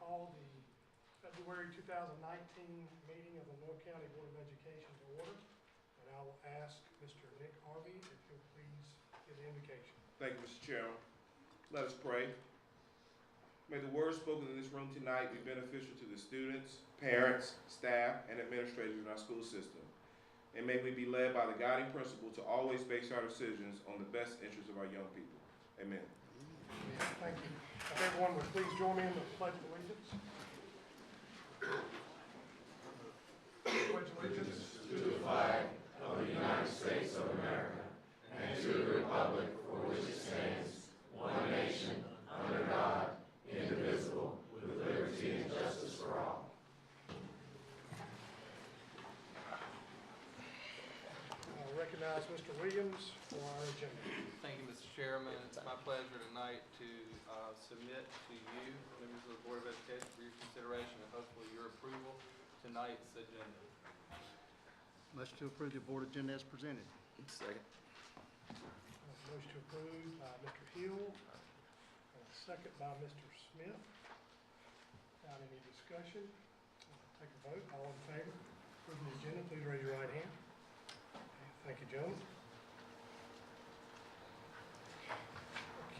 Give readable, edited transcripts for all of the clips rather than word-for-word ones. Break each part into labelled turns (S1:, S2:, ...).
S1: call the February 2019 meeting of the Monroe County Board of Education to order. And I will ask Mr. Nick Harvey if he'll please give the invocation.
S2: Thank you, Mr. Chairman. Let us pray. May the words spoken in this room tonight be beneficial to the students, parents, staff, and administrators in our school system. And may we be led by the guiding principle to always base our decisions on the best interests of our young people. Amen.
S1: Thank you. If everyone would please join me in the Pledge of Allegiance. Pledge allegiance
S3: to the flag of the United States of America and to the republic for which it stands, one nation, under God, indivisible, with liberty and justice for all.
S1: I'll recognize Mr. Williams for our agenda.
S4: Thank you, Mr. Chairman. It's my pleasure tonight to submit to you, members of the Board of Education, for your consideration and hopefully your approval tonight's agenda.
S5: Motion to approve the board agenda as presented.
S4: Second.
S1: Motion to approve by Mr. Hill, and a second by Mr. Smith. Without any discussion, I'll take a vote. All in favor? Approve the agenda, please raise your right hand. Thank you, gentlemen.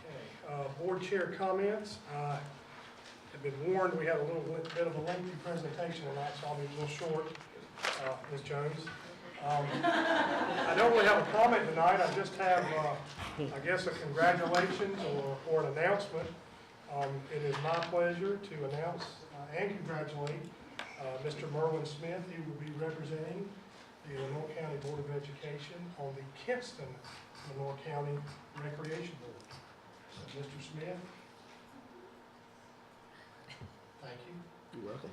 S1: Okay, board chair comments. I have been warned we had a little bit of a lengthy presentation tonight, so I'll be a little short, Ms. Jones. I don't really have a comment tonight. I just have, I guess, a congratulations or an announcement. It is my pleasure to announce and congratulate Mr. Merwin Smith. He will be representing the Monroe County Board of Education on the Kinston Monroe County Recreation Board. So, Mr. Smith, thank you.
S4: You're welcome.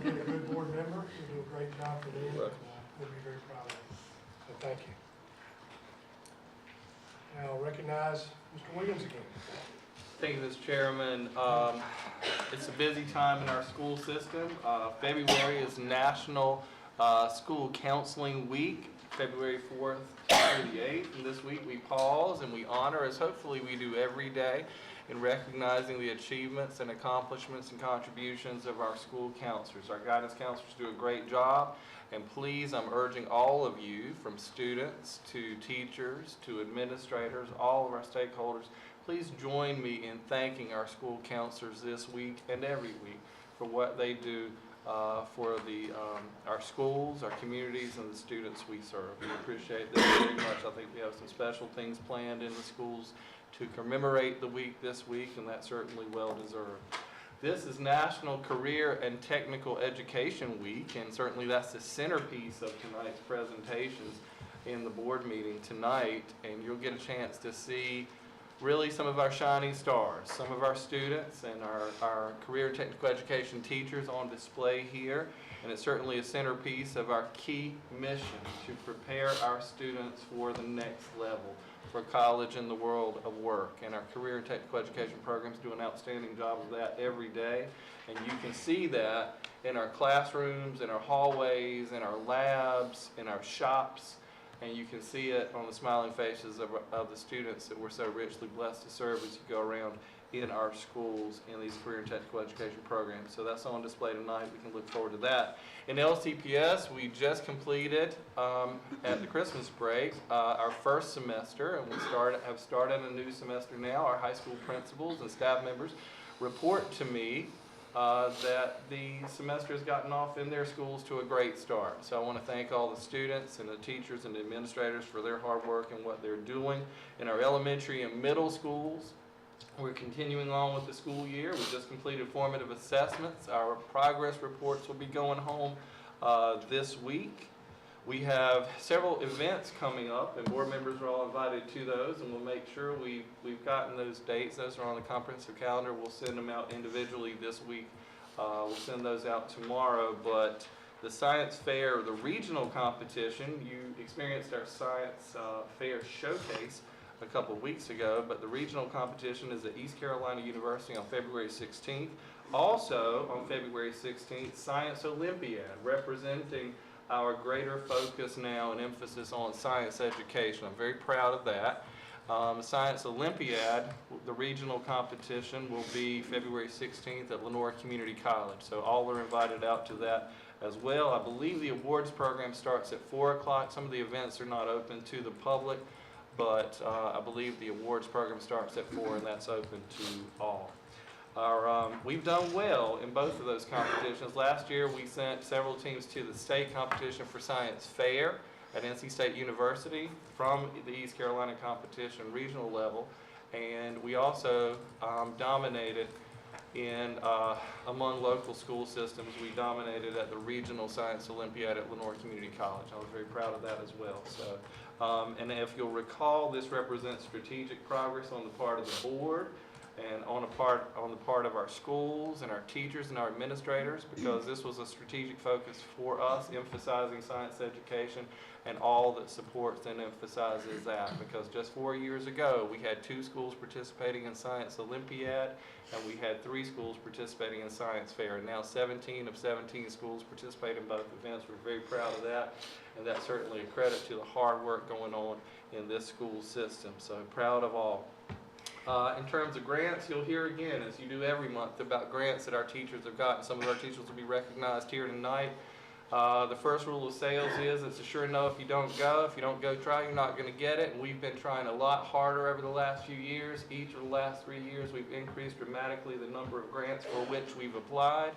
S1: You'll be a good board member. You'll do a great job for them.
S4: You're welcome.
S1: We'll be very proud of you. So thank you. Now I'll recognize Mr. Williams again.
S4: Thank you, Mr. Chairman. It's a busy time in our school system. February is National School Counseling Week, February 4th through the 8th. And this week we pause and we honor, as hopefully we do every day, in recognizing the achievements and accomplishments and contributions of our school counselors. Our guidance counselors do a great job, and please, I'm urging all of you, from students to teachers to administrators, all of our stakeholders, please join me in thanking our school counselors this week and every week for what they do for our schools, our communities, and the students we serve. We appreciate this very much. I think we have some special things planned in the schools to commemorate the week this week, and that's certainly well deserved. This is National Career and Technical Education Week, and certainly that's the centerpiece of tonight's presentations in the board meeting tonight, and you'll get a chance to see really some of our shining stars, some of our students and our career and technical education teachers on display here, and it's certainly a centerpiece of our key mission to prepare our students for the next level, for college and the world of work. And our career and technical education programs do an outstanding job of that every day, and you can see that in our classrooms, in our hallways, in our labs, in our shops, and you can see it on the smiling faces of the students that we're so richly blessed to serve as you go around in our schools in these career and technical education programs. So that's on display tonight. We can look forward to that. In LCPS, we just completed at the Christmas break our first semester, and we have started a new semester now. Our high school principals and staff members report to me that the semester has gotten off in their schools to a great start. So I want to thank all the students and the teachers and the administrators for their hard work and what they're doing in our elementary and middle schools. We're continuing on with the school year. We just completed formative assessments. Our progress reports will be going home this week. We have several events coming up, and board members are all invited to those, and we'll make sure we've gotten those dates. Those are on the comprehensive calendar. We'll send them out individually this week. We'll send those out tomorrow, but the science fair, the regional competition, you experienced our science fair showcase a couple of weeks ago, but the regional competition is at East Carolina University on February 16th. Also on February 16th, Science Olympiad, representing our greater focus now and emphasis on science education. I'm very proud of that. Science Olympiad, the regional competition, will be February 16th at Lenore Community College. So all are invited out to that as well. I believe the awards program starts at 4 o'clock. Some of the events are not open to the public, but I believe the awards program starts at 4, and that's open to all. We've done well in both of those competitions. Last year, we sent several teams to the state competition for science fair at NC State University from the East Carolina competition regional level, and we also dominated among local school systems. We dominated at the regional science Olympiad at Lenore Community College. I was very proud of that as well. So, and if you'll recall, this represents strategic progress on the part of the board and on the part of our schools and our teachers and our administrators, because this was a strategic focus for us, emphasizing science education and all that supports and emphasizes that. Because just 4 years ago, we had 2 schools participating in Science Olympiad, and we had 3 schools participating in Science Fair. And now 17 of 17 schools participate in both events. We're very proud of that, and that's certainly a credit to the hard work going on in this school system. So proud of all. In terms of grants, you'll hear again, as you do every month, about grants that our teachers have gotten. Some of our teachers will be recognized here tonight. The first rule of sales is it's a sure no if you don't go. If you don't go try, you're not going to get it. And we've been trying a lot harder over the last few years. Each of the last 3 years, we've increased dramatically the number of grants for which we've applied.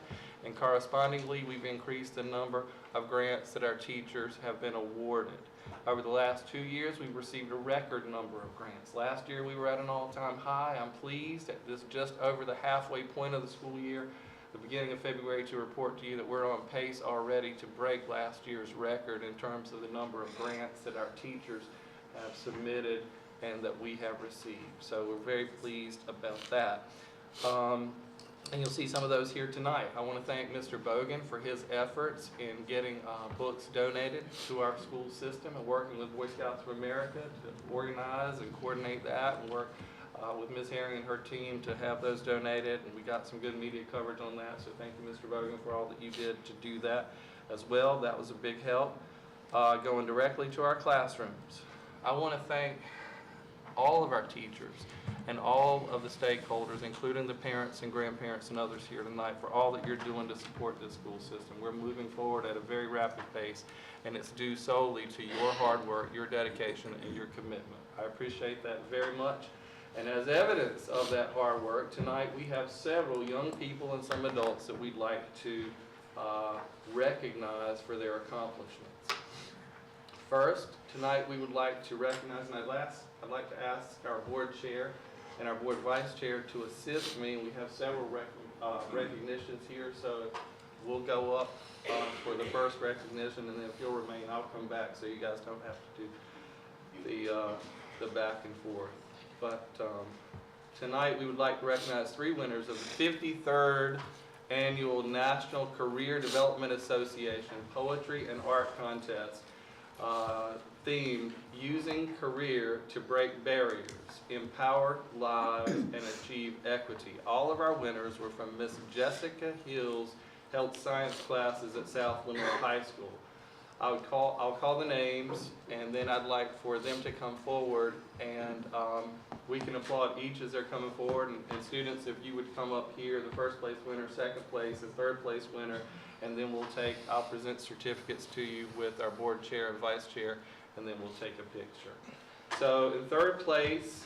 S4: And correspondingly, we've increased the number of grants that our teachers have been awarded. Over the last 2 years, we've received a record number of grants. Last year, we were at an all-time high. I'm pleased at this just over the halfway point of the school year, the beginning of February, to report to you that we're on pace already to break last year's record in terms of the number of grants that our teachers have submitted and that we have received. So we're very pleased about that. And you'll see some of those here tonight. I want to thank Mr. Bogan for his efforts in getting books donated to our school system and working with Boy Scouts of America to organize and coordinate that, and work with Ms. Herring and her team to have those donated. And we got some good media coverage on that, so thank you, Mr. Bogan, for all that you did to do that as well. That was a big help. Going directly to our classrooms, I want to thank all of our teachers and all of the stakeholders, including the parents and grandparents and others here tonight, for all that you're doing to support this school system. We're moving forward at a very rapid pace, and it's due solely to your hard work, your dedication, and your commitment. I appreciate that very much. And as evidence of that hard work, tonight we have several young people and some adults that we'd like to recognize for their accomplishments. First, tonight we would like to recognize, and I'd like to ask our board chair and our board vice chair to assist me. We have several recognitions here, so we'll go up for the first recognition, and then if you'll remain, I'll come back so you guys don't have to do the back and forth. But tonight we would like to recognize 3 winners of the 53rd Annual National Career Development Association Poetry and Art Contest, themed Using Career to Break Barriers, Empower Lives, and Achieve Equity. All of our winners were from Miss Jessica Hill's health science classes at South Lenore High School. I'll call the names, and then I'd like for them to come forward, and we can applaud each as they're coming forward. And students, if you would come up here, the first place winner, second place, and third place winner, and then I'll present certificates to you with our board chair and vice chair, and then we'll take a picture. So in third place,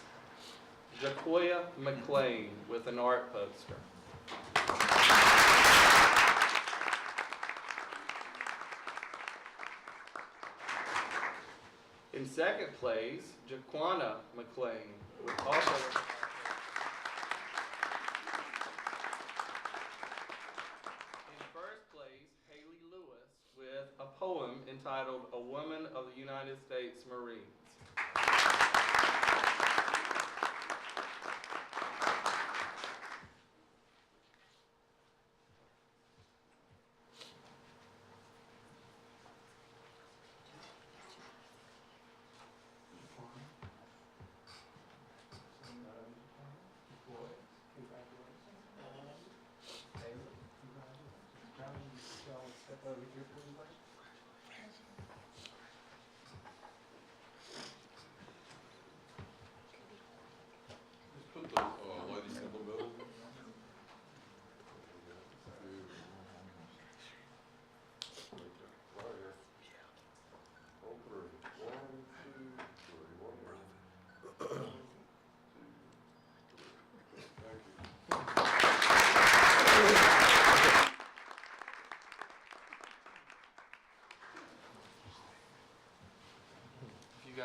S4: Jacoya McLean with an art poster. In second place, Jaquana McLean with also. In first place, Haley Lewis with a poem entitled A Woman of the United States Marines.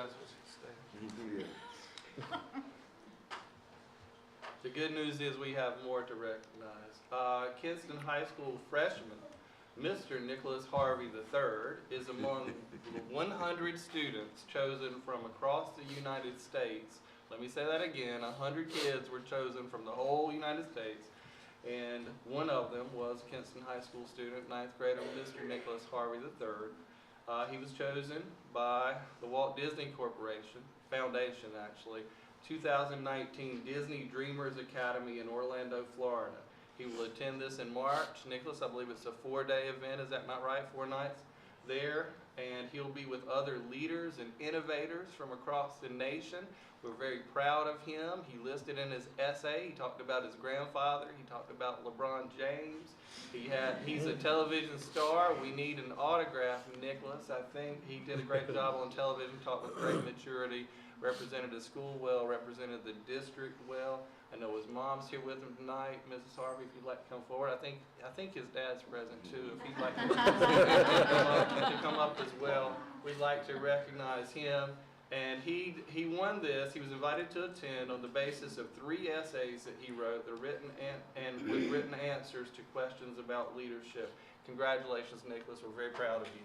S4: That's what she said.
S2: Yeah.
S4: The good news is we have more to recognize. Kinston High School freshman, Mr. Nicholas Harvey III, is among the 100 students chosen from across the United States. Let me say that again, 100 kids were chosen from the whole United States, and one of them was Kinston High School student, 9th grader, Mr. Nicholas Harvey III. He was chosen by the Walt Disney Corporation, Foundation actually, 2019 Disney Dreamers Academy in Orlando, Florida. He will attend this in March. Nicholas, I believe it's a 4-day event, is that not right? 4 nights there. And he'll be with other leaders and innovators from across the nation. We're very proud of him. He listed in his essay, he talked about his grandfather, he talked about LeBron James. He's a television star. We need an autograph, Nicholas. I think he did a great job on television, talked with great maturity, represented the school well, represented the district well. I know his mom's here with him tonight. Mrs. Harvey, if you'd like to come forward. I think his dad's present too. If he'd like to come up as well, we'd like to recognize him. And he won this. He was invited to attend on the basis of 3 essays that he wrote, the written and with written answers to questions about leadership. Congratulations, Nicholas. We're very proud of you.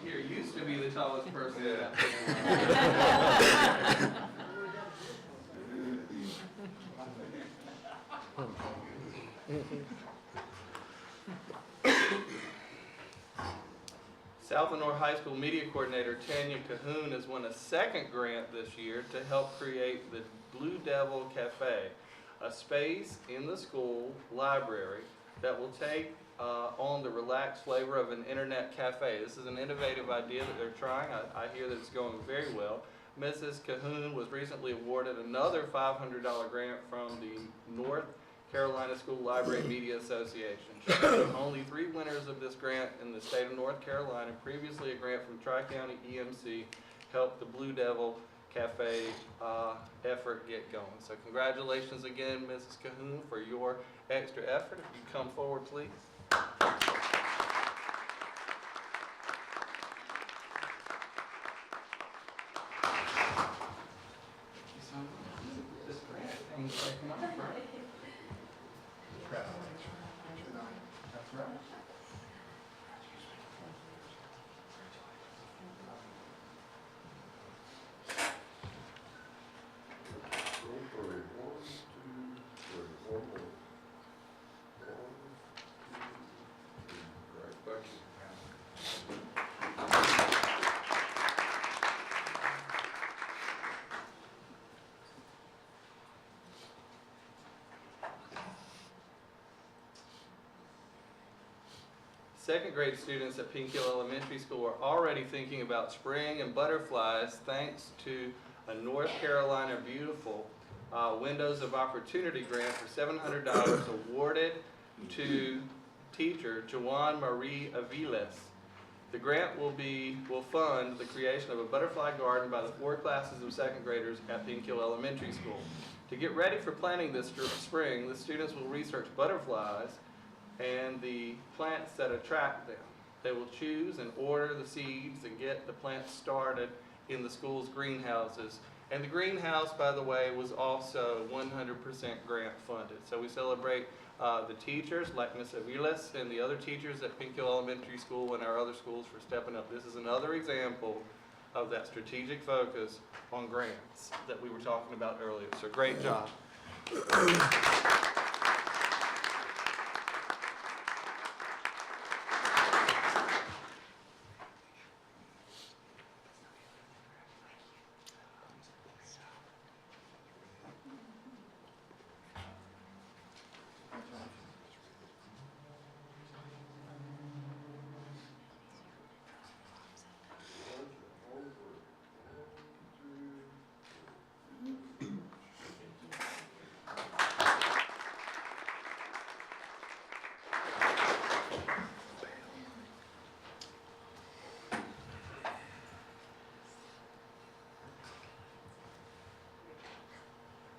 S4: Here used to be the tallest person in that family. South Lenore High School Media Coordinator Tanya Cahoon has won a 2nd grant this year to help create the Blue Devil Cafe, a space in the school library that will take on the relaxed flavor of an internet cafe. This is an innovative idea that they're trying. I hear that it's going very well. Mrs. Cahoon was recently awarded another $500 grant from the North Carolina School Library Media Association. Only 3 winners of this grant in the state of North Carolina. Previously, a grant from Tri-County EMC helped the Blue Devil Cafe effort get going. So congratulations again, Mrs. Cahoon, for your extra effort. If you come forward, please. This grant thing's taking off, right? That's right. Second grade students at Pink Hill Elementary School are already thinking about spring and butterflies thanks to a North Carolina Beautiful Windows of Opportunity grant for $700 awarded to teacher Juan Marie Aviles. The grant will fund the creation of a butterfly garden by the 4 classes of 2nd graders at Pink Hill Elementary School. To get ready for planting this spring, the students will research butterflies and the plants that attract them. They will choose and order the seeds and get the plants started in the school's greenhouses. And the greenhouse, by the way, was also 100% grant funded. So we celebrate the teachers like Ms. Aviles and the other teachers at Pink Hill Elementary School and our other schools for stepping up. This is another example of that strategic focus on grants that we were talking about earlier. So great job.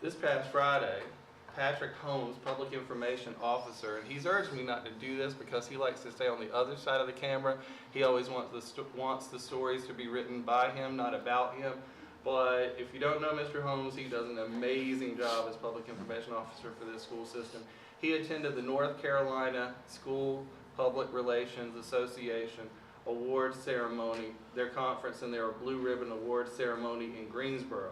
S4: This past Friday, Patrick Holmes, Public Information Officer, and he's urged me not to do this because he likes to stay on the other side of the camera. He always wants the stories to be written by him, not about him. But if you don't know Mr. Holmes, he does an amazing job as Public Information Officer for this school system. He attended the North Carolina School Public Relations Association award ceremony, their conference and their Blue Ribbon Award ceremony in Greensboro.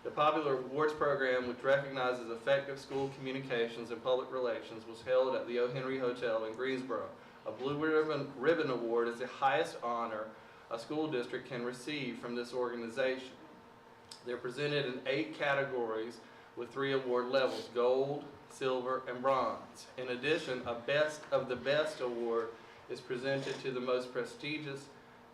S4: The popular awards program, which recognizes effective school communications and public relations, was held at the O. Henry Hotel in Greensboro. A Blue Ribbon Award is the highest honor a school district can receive from this organization. They're presented in 8 categories with 3 award levels: gold, silver, and bronze. In addition, a Best of the Best award is presented to the most prestigious,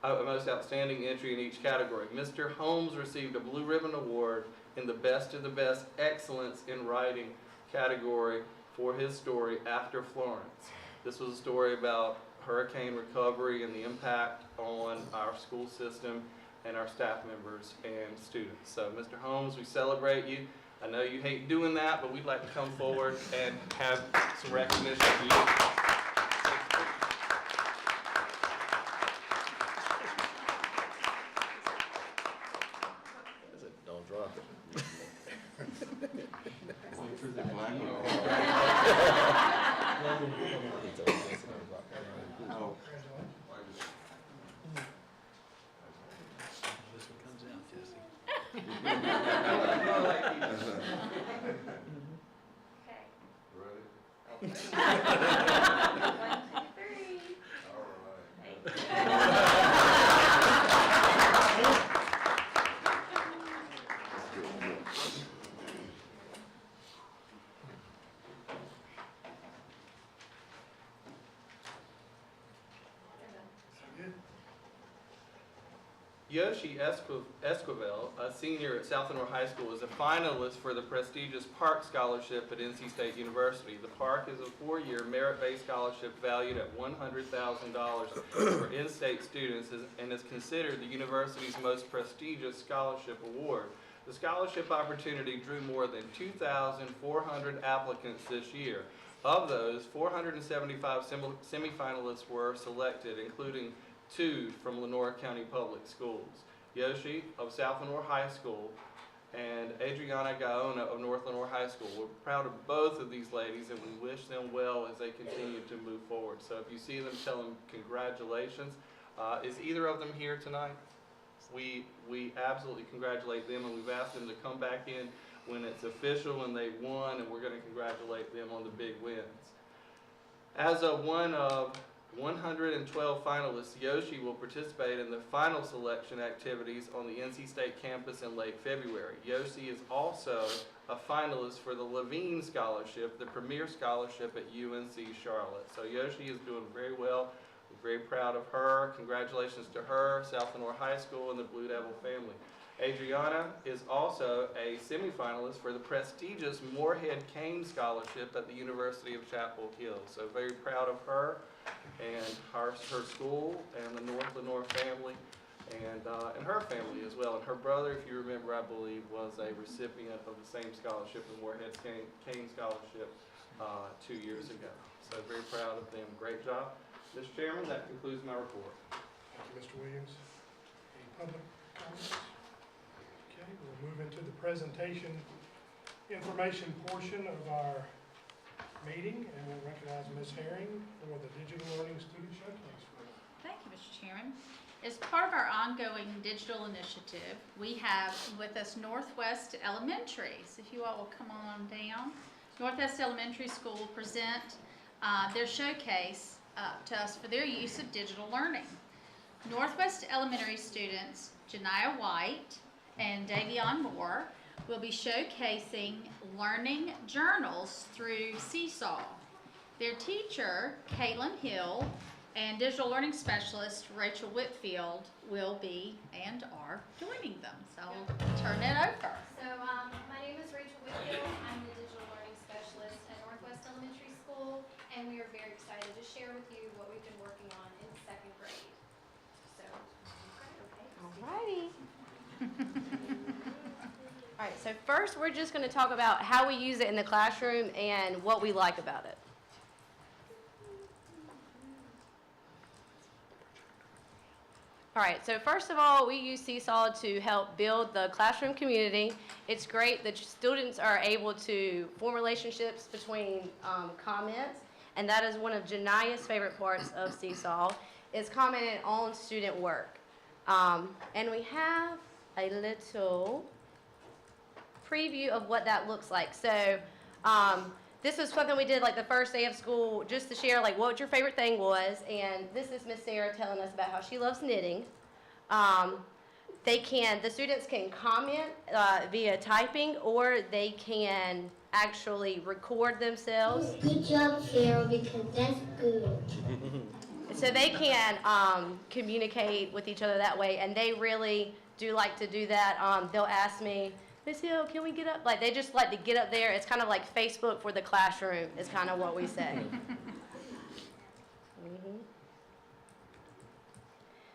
S4: most outstanding entry in each category. Mr. Holmes received a Blue Ribbon Award in the Best of the Best Excellence in Writing category for his story After Florence. This was a story about hurricane recovery and the impact on our school system and our staff members and students. So, Mr. Holmes, we celebrate you. I know you hate doing that, but we'd like to come forward and have some recognition of you.
S3: Don't drop it.
S5: This one comes out, Jesse.
S6: Okay.
S2: Ready?
S6: 1, 2, 3.
S2: All right.
S1: Good.
S4: Yoshi Esquivel, a senior at South Lenore High School, is a finalist for the prestigious Park Scholarship at NC State University. The Park is a 4-year merit-based scholarship valued at $100,000 for in-state students and is considered the university's most prestigious scholarship award. The scholarship opportunity drew more than 2,400 applicants this year. Of those, 475 semifinalists were selected, including 2 from Lenore County Public Schools. Yoshi of South Lenore High School and Adriana Gaona of North Lenore High School. We're proud of both of these ladies and we wish them well as they continue to move forward. So if you see them, tell them congratulations. Is either of them here tonight? We absolutely congratulate them, and we've asked them to come back in when it's official and they won, and we're going to congratulate them on the big wins. As of one of 112 finalists, Yoshi will participate in the final selection activities on the NC State campus in late February. Yoshi is also a finalist for the Levine Scholarship, the premier scholarship at UNC Charlotte. So Yoshi is doing very well. We're very proud of her. Congratulations to her, South Lenore High School, and the Blue Devil family. Adriana is also a semifinalist for the prestigious Moorhead Kane Scholarship at the University of Chapel Hill. So very proud of her and her school and the North Lenore family and her family as well. And her brother, if you remember, I believe, was a recipient of the same scholarship, the Moorhead Kane Scholarship, 2 years ago. So very proud of them. Great job. Mr. Chairman, that concludes my report.
S1: Thank you, Mr. Williams. Any public comments? Okay, we'll move into the presentation information portion of our meeting, and we'll recognize Ms. Herring for the Digital Learning Student Showcase.
S6: Thank you, Mr. Chairman. As part of our ongoing digital initiative, we have with us Northwest Elementary. So if you all will come on down. Northwest Elementary School will present their showcase to us for their use of digital learning. Northwest Elementary students Janiyah White and Davion Moore will be showcasing learning journals through Seesaw. Their teacher, Caitlin Hill, and digital learning specialist Rachel Whitfield will be and are joining them. So I'll turn it over.
S7: So my name is Rachel Whitfield. I'm the digital learning specialist at Northwest Elementary School, and we are very excited to share with you what we've been working on in 2nd grade. So, okay.
S8: Alrighty. Alright, right, so first we're just going to talk about how we use it in the classroom and what we like about it. All right, so first of all, we use Seesaw to help build the classroom community. It's great that students are able to form relationships between comments, and that is one of Jania's favorite parts of Seesaw, is commenting on student work. And we have a little preview of what that looks like. So this was something we did like the first day of school just to share like what your favorite thing was. And this is Miss Sarah telling us about how she loves knitting. The students can comment via typing, or they can actually record themselves.
S9: Good job, Sarah, because that's good.
S8: So they can communicate with each other that way, and they really do like to do that. They'll ask me, Miss Hill, can we get up? Like, they just like to get up there. It's kind of like Facebook for the classroom is kind of what we say.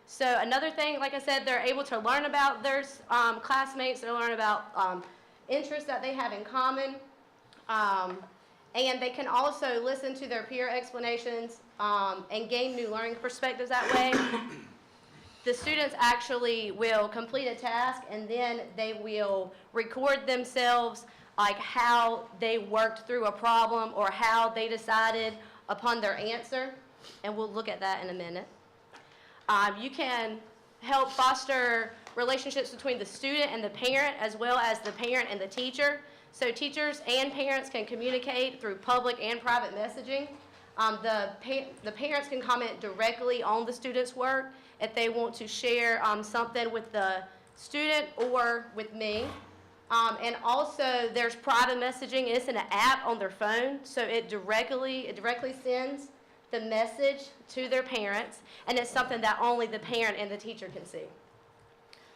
S8: So another thing, like I said, they're able to learn about their classmates. They learn about interests that they have in common. And they can also listen to their peer explanations and gain new learning perspectives that way. The students actually will complete a task, and then they will record themselves, like how they worked through a problem or how they decided upon their answer, and we'll look at that in a minute. You can help foster relationships between the student and the parent, as well as the parent and the teacher. So teachers and parents can communicate through public and private messaging. The parents can comment directly on the student's work if they want to share something with the student or with me. And also there's private messaging. It's in an app on their phone, so it directly sends the message to their parents, and it's something that only the parent and the teacher can see.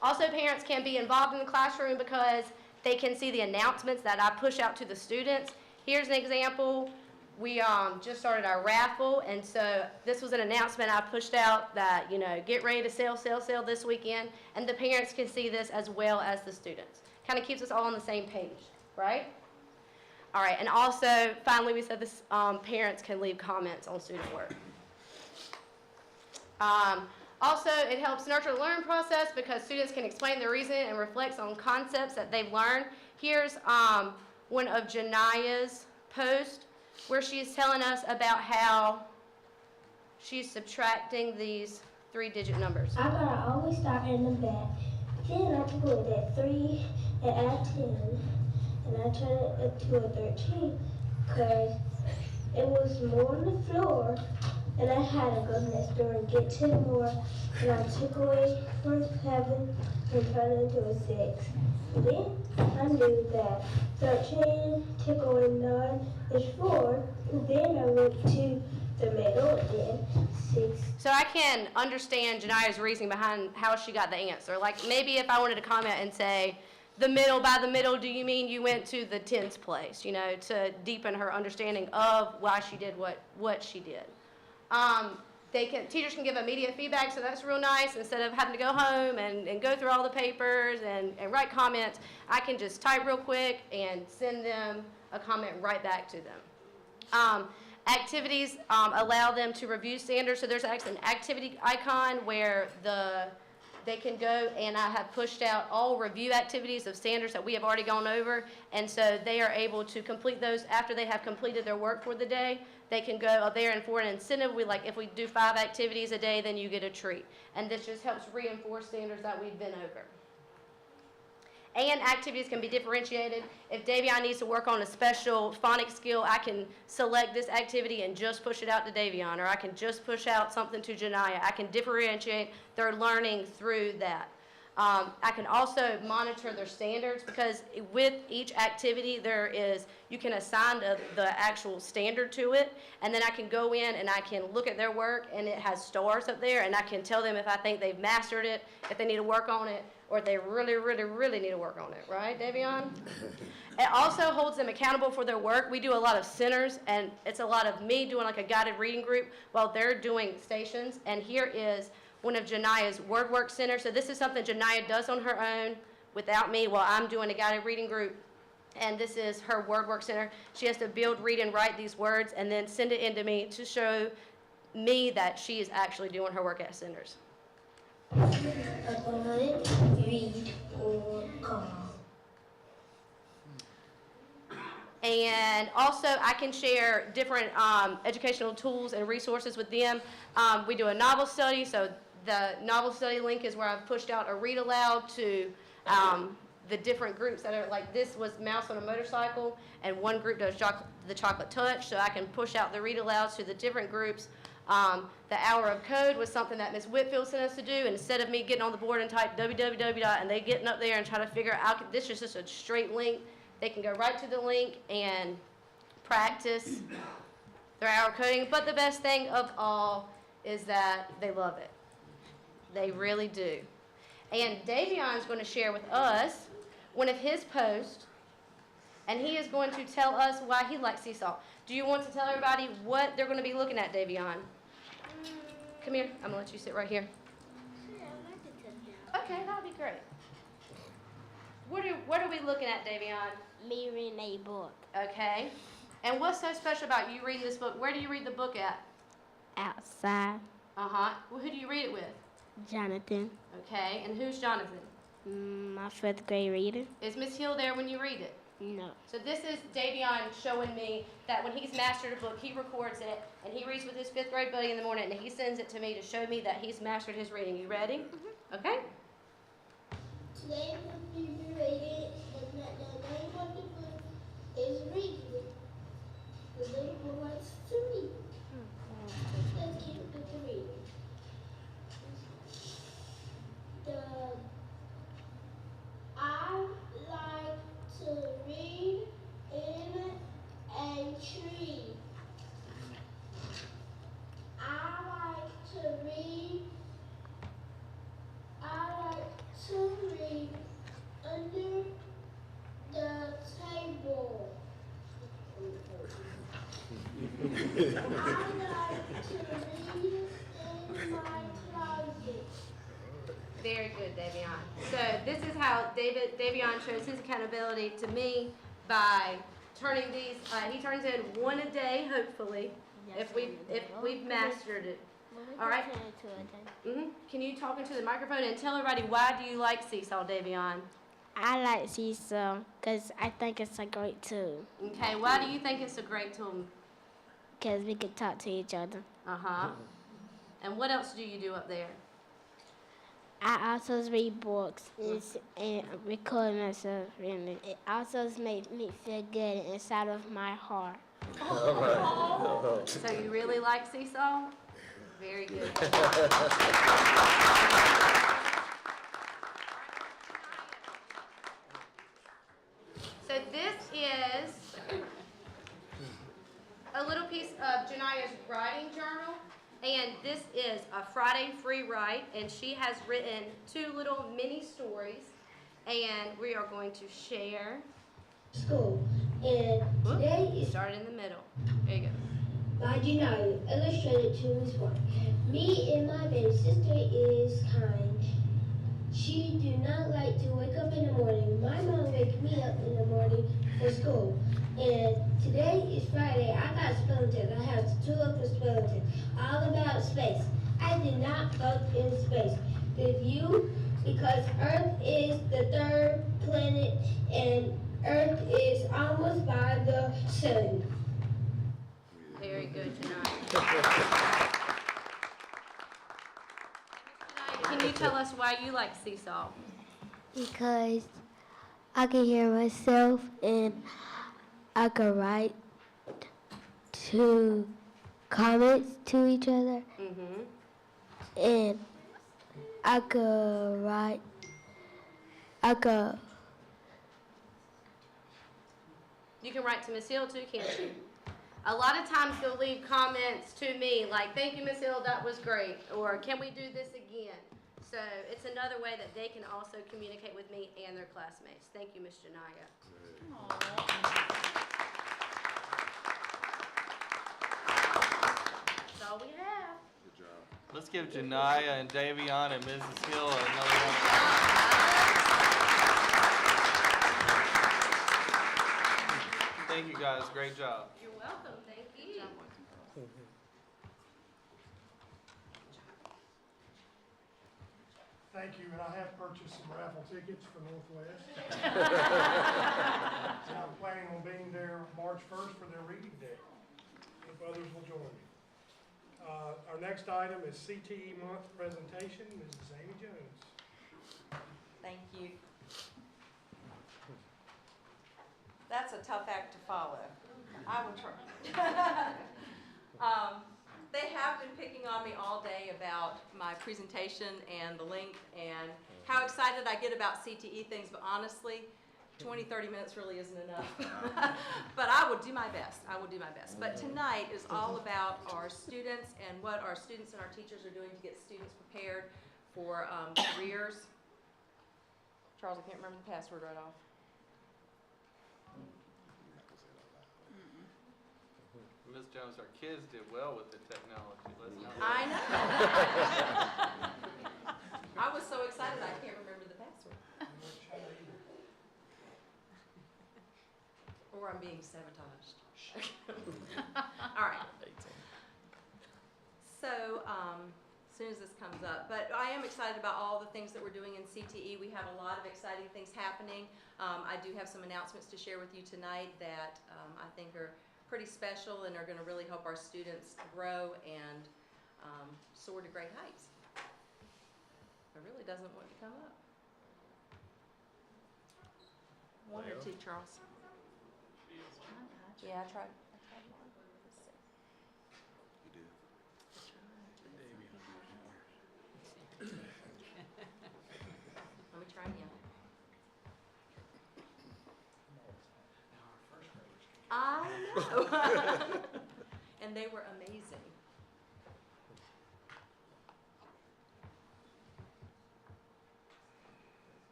S8: Also, parents can be involved in the classroom because they can see the announcements that I push out to the students. Here's an example. We just started our raffle, and so this was an announcement I pushed out that, get ready to sell this weekend, and the parents can see this as well as the students. Kind of keeps us all on the same page, right? All right, and also, finally, we said this, parents can leave comments on student work. Also, it helps nurture the learning process because students can explain their reasoning and reflect on concepts that they've learned. Here's one of Jania's posts where she's telling us about how she's subtracting these 3-digit numbers.
S9: I gotta always start in the back. Then I put that 3 and add 10. And I turned it to a 13 because it was more on the floor, and I had to go next door and get 10 more, and I took away from 7 and turned it into a 6. And then I knew that 13 took away 9 is 4, and then I went to the middle, and then 6.
S8: So I can understand Jania's reasoning behind how she got the answer. Like maybe if I wanted to comment and say, by the middle, do you mean you went to the 10th place, to deepen her understanding of why she did what she did. Teachers can give immediate feedback, so that's real nice. Instead of having to go home and go through all the papers and write comments, I can just type real quick and send them a comment right back to them. Activities allow them to review standards, so there's actually an activity icon where they can go, and I have pushed out all review activities of standards that we have already gone over, and so they are able to complete those after they have completed their work for the day. They can go up there, and for an incentive, if we do 5 activities a day, then you get a treat. And this just helps reinforce standards that we've been over. And activities can be differentiated. If Davion needs to work on a special phonics skill, I can select this activity and just push it out to Davion, or I can just push out something to Jania. I can differentiate their learning through that. I can also monitor their standards because with each activity you can assign the actual standard to it, and then I can go in and I can look at their work, and it has stars up there, and I can tell them if I think they've mastered it, if they need to work on it, or if they really, really, really need to work on it, right, Davion? It also holds them accountable for their work. We do a lot of centers, and it's a lot of me doing like a guided reading group while they're doing stations, and here is one of Jania's word work centers. So this is something Jania does on her own without me while I'm doing a guided reading group. And this is her word work center. She has to build, read, and write these words and then send it in to me to show me that she is actually doing her work at Centers.
S9: Avoid, read, or call.
S8: And also, I can share different educational tools and resources with them. We do a novel study, so the novel study link is where I've pushed out a read aloud to the different groups that are, like this was Mouse on a Motorcycle, and one group does the Chocolate Touch, so I can push out the read alouds to the different groups. The Hour of Code was something that Ms. Whitfield sent us to do, and instead of me getting on the board and type www. And they getting up there and trying to figure out, this is just a straight link. They can go right to the link and practice their hour coding. But the best thing of all is that they love it. They really do. And Davion is going to share with us one of his posts, and he is going to tell us why he likes Seesaw. Do you want to tell everybody what they're going to be looking at, Davion? Come here. I'm going to let you sit right here. Okay, that would be great. What are we looking at, Davion?
S9: Me reading a book.
S8: Okay. And what's so special about you reading this book? Where do you read the book at?
S9: Outside.
S8: Uh-huh. Well, who do you read it with?
S9: Jonathan.
S8: Okay. And who's Jonathan?
S9: My 5th grade reader.
S8: Is Miss Hill there when you read it?
S9: No.
S8: So this is Davion showing me that when he's mastered a book, he records it, and he reads with his 5th grade buddy in the morning, and he sends it to me to show me that he's mastered his reading. You ready? Mm-hmm. Okay.
S9: Today we'll be reading, the name of the book is Reading. The little boy wants to read. Let's get with the reading. I like to read in a tree. I like to read under the table. I like to read in my closet.
S8: Very good, Davion. So this is how Davion shows his accountability to me by turning these. He turns in one a day, hopefully, if we've mastered it. All right. Can you talk into the microphone and tell everybody why do you like Seesaw, Davion?
S9: I like Seesaw because I think it's a great tool.
S8: Okay. Why do you think it's a great tool?
S9: Because we can talk to each other.
S8: Uh-huh. And what else do you do up there?
S9: I also read books and record myself reading it. It also makes me feel good inside of my heart.
S8: So you really like Seesaw? Very good. So this is a little piece of Jania's writing journal, and this is a Friday free write, and she has written 2 little mini stories, and we are going to share.
S9: School, and today is
S8: Start in the middle. There you go.
S9: by Janaya, illustrated to Miss White. Me and my baby sister is kind. She do not like to wake up in the morning. My mom wakes me up in the morning for school. And today is Friday. I got spelling test. I have 2 of the spelling test. All about space. I did not go in space. The view, because Earth is the 3rd planet and Earth is almost by the sun.
S8: Very good, Janaya. Can you tell us why you like Seesaw?
S9: Because I can hear myself and I can write 2 comments to each other.
S8: Mm-hmm.
S9: And I could write,
S8: You can write to Miss Hill too, can't you? A lot of times they'll leave comments to me like, thank you, Miss Hill, that was great, or can we do this again? So it's another way that they can also communicate with me and their classmates. Thank you, Miss Janaya. That's all we have.
S4: Let's give Janaya and Davion and Mrs. Hill another one. Thank you, guys. Great job.
S8: You're welcome, thank you.
S1: Thank you, and I have purchased some raffle tickets for Northwest. And I'm planning on being there March 1st for their reading day, if others will join me. Our next item is CTE month presentation, Mrs. Amy Jones.
S10: Thank you. That's a tough act to follow. I will try. They have been picking on me all day about my presentation and the length and how excited I get about CTE things, but honestly, 20, 30 minutes really isn't enough. But I will do my best. I will do my best. But tonight is all about our students and what our students and our teachers are doing to get students prepared for careers. Charles, I can't remember the password right off.
S4: Ms. Jones, our kids did well with the technology. Let's not.
S10: I know. I was so excited I can't remember the password. Or I'm being sabotaged. All right. So, as soon as this comes up, but I am excited about all the things that we're doing in CTE. We have a lot of exciting things happening. I do have some announcements to share with you tonight that I think are pretty special and are going to really help our students grow and soar to great heights. It really doesn't want to come up. One or two, Charles. Yeah, I tried. One. Let's see.
S2: You did.
S10: Let me try again. I know. And they were amazing.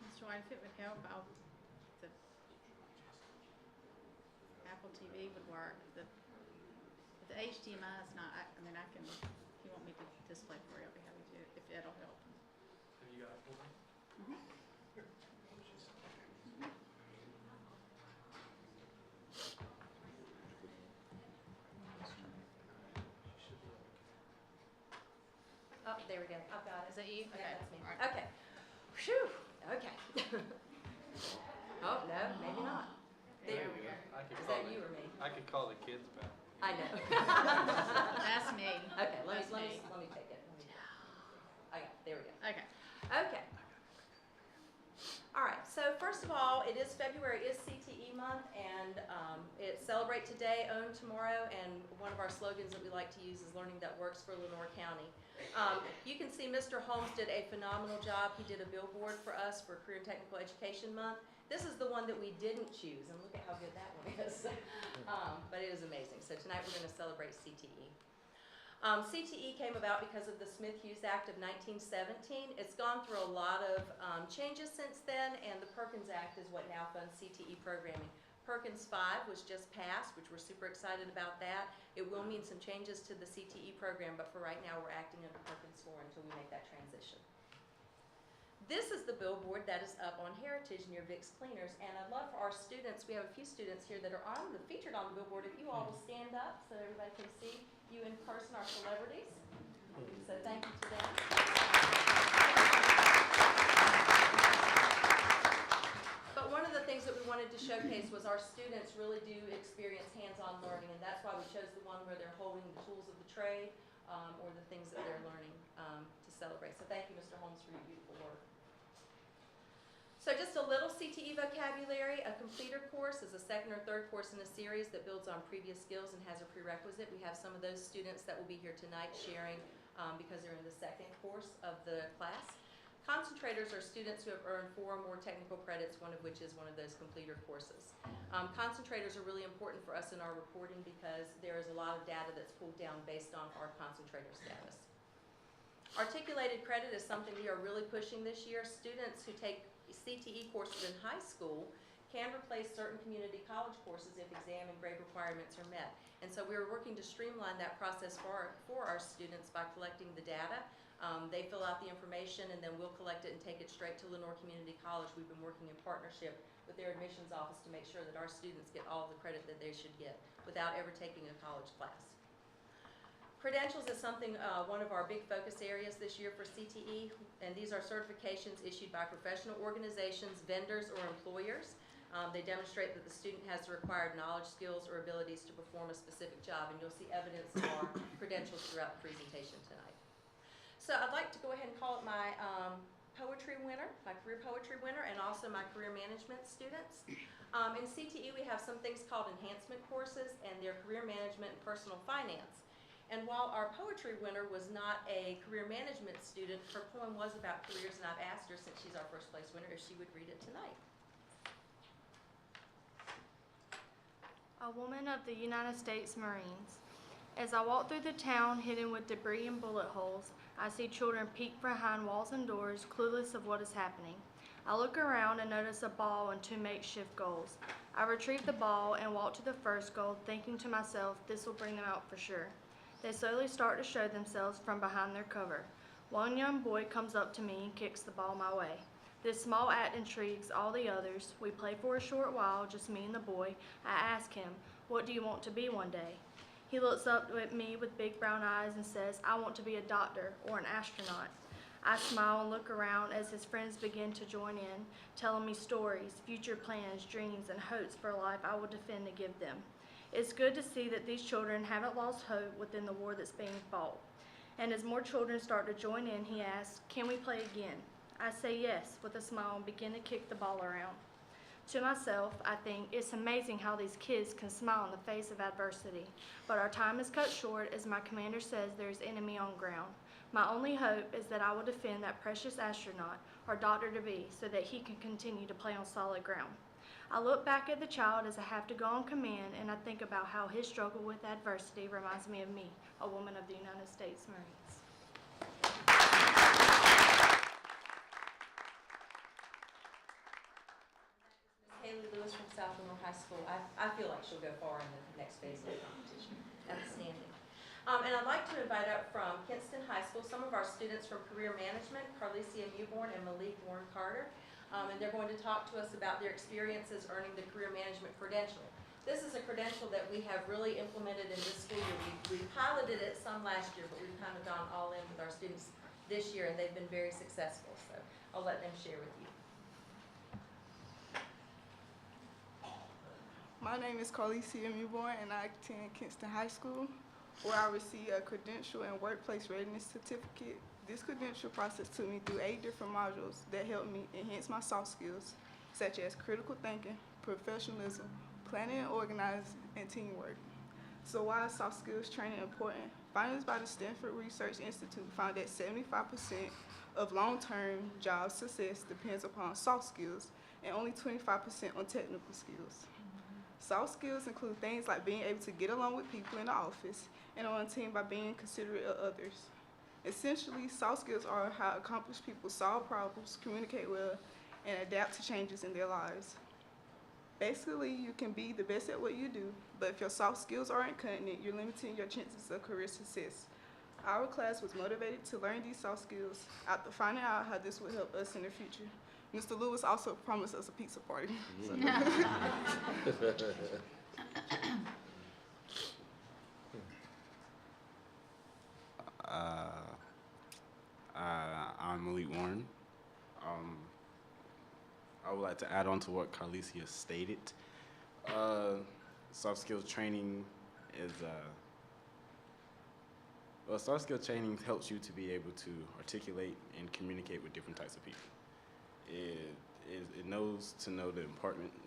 S6: Mr. White, if it would help, the Apple TV would work. The HDMI is not, I mean, I can, if you want me to display for you, I'll be happy to, if that'll help.
S4: Have you got it for me?
S10: Oh, there we go. I've got it.
S6: Is that you?
S10: Yeah, that's me.
S6: All right.
S10: Okay. Phew. Okay. Oh, no, maybe not. There we go.
S4: I could
S10: Is
S4: call
S10: that
S4: the-
S10: you or me?
S4: I could call the kids back.
S10: I know.
S6: That's me.
S10: Okay, let
S6: That's
S10: me
S6: me.
S10: take it. Okay, there we go.
S6: Okay.
S10: Okay. All right, so first of all, February is CTE month, and it's Celebrate Today, Own Tomorrow, and one of our slogans that we like to use is Learning That Works for Lenore County. You can see Mr. Holmes did a phenomenal job. He did a billboard for us for Career and Technical Education Month. This is the one that we didn't choose, and look at how good that one is. But it is amazing. So tonight we're going to celebrate CTE. CTE came about because of the Smith-Hughes Act of 1917. It's gone through a lot of changes since then, and the Perkins Act is what now funds CTE programming. Perkins 5 was just passed, which we're super excited about that. It will mean some changes to the CTE program, but for right now we're acting under Perkins 4 until we make that transition. This is the billboard that is up on Heritage near Vic's Cleaners, and I'd love for our students, we have a few students here that are featured on the billboard, if you all will stand up so everybody can see you in person, our celebrities. So thank you to them. But one of the things that we wanted to showcase was our students really do experience hands-on learning, and that's why we chose the one where they're holding the tools of the trade or the things that they're learning to celebrate. So thank you, Mr. Holmes, for your beautiful work. So just a little CTE vocabulary. A completer course is a second or third course in a series that builds on previous skills and has a prerequisite. We have some of those students that will be here tonight sharing because they're in the second course of the class. Concentrators are students who have earned 4 or more technical credits, one of which is one of those completer courses. Concentrators are really important for us in our reporting because there is a lot of data that's pulled down based on our concentrator status. Articulated credit is something we are really pushing this year. Students who take CTE courses in high school can replace certain community college courses if exam and grade requirements are met. And so we're working to streamline that process for our students by collecting the data. They fill out the information and then we'll collect it and take it straight to Lenore Community College. We've been working in partnership with their admissions office to make sure that our students get all the credit that they should get without ever taking a college class. Credentials is something, one of our big focus areas this year for CTE, and these are certifications issued by professional organizations, vendors, or employers. They demonstrate that the student has the required knowledge, skills, or abilities to perform a specific job, and you'll see evidence of our credentials throughout the presentation tonight. So I'd like to go ahead and call it my poetry winner, my career poetry winner, and also my career management students. In CTE, we have some things called enhancement courses, and they're career management and personal finance. And while our poetry winner was not a career management student, her poem was about careers, and I've asked her, since she's our first place winner, if she would read it tonight.
S11: A woman of the United States Marines. As I walk through the town hidden with debris and bullet holes, I see children peek behind walls and doors, clueless of what is happening. I look around and notice a ball and 2 makeshift goals. I retrieve the ball and walk to the first goal, thinking to myself, this will bring them out for sure. They slowly start to show themselves from behind their cover. One young boy comes up to me and kicks the ball my way. This small act intrigues all the others. We play for a short while, just me and the boy. I ask him, what do you want to be one day? He looks up at me with big brown eyes and says, I want to be a doctor or an astronaut. I smile and look around as his friends begin to join in, telling me stories, future plans, dreams, and hopes for a life I will defend and give them. It's good to see that these children haven't lost hope within the war that's being fought. And as more children start to join in, he asks, can we play again? I say yes with a smile and begin to kick the ball around. To myself, I think it's amazing how these kids can smile in the face of adversity. But our time is cut short as my commander says there's enemy on ground. My only hope is that I will defend that precious astronaut or doctor-to-be so that he can continue to play on solid ground. I look back at the child as I have to go on command, and I think about how his struggle with adversity reminds me of me, a woman of the United States Marines.
S10: Haley Lewis from South Lenore High School. I feel like she'll go far in the next phase of the competition. Outstanding. And I'd like to invite up from Kinston High School some of our students from Career Management, Carlicia Mewborn and Malik Warren Carter. And they're going to talk to us about their experiences earning the Career Management credential. This is a credential that we have really implemented in this school year. We piloted it some last year, but we've kind of gone all in with our students this year, and they've been very successful. So I'll let them share with you.
S12: My name is Carlicia Mewborn, and I attend Kinston High School, where I received a credential and workplace readiness certificate. This credential process took me through 8 different modules that helped me enhance my soft skills, such as critical thinking, professionalism, planning and organizing, and teamwork. So why is soft skills training important? Findings by the Stanford Research Institute found that 75% of long-term job success depends upon soft skills and only 25% on technical skills. Soft skills include things like being able to get along with people in the office and on a team by being considerate of others. Essentially, soft skills are how accomplished people solve problems, communicate well, and adapt to changes in their lives. Basically, you can be the best at what you do, but if your soft skills aren't cutting it, you're limiting your chances of career success. Our class was motivated to learn these soft skills after finding out how this would help us in the future. Mr. Lewis also promised us a pizza party.
S13: I'm Malik Warren. I would like to add on to what Carlicia stated. Soft skills training is, soft skills training helps you to be able to articulate and communicate with different types of people. It knows to know the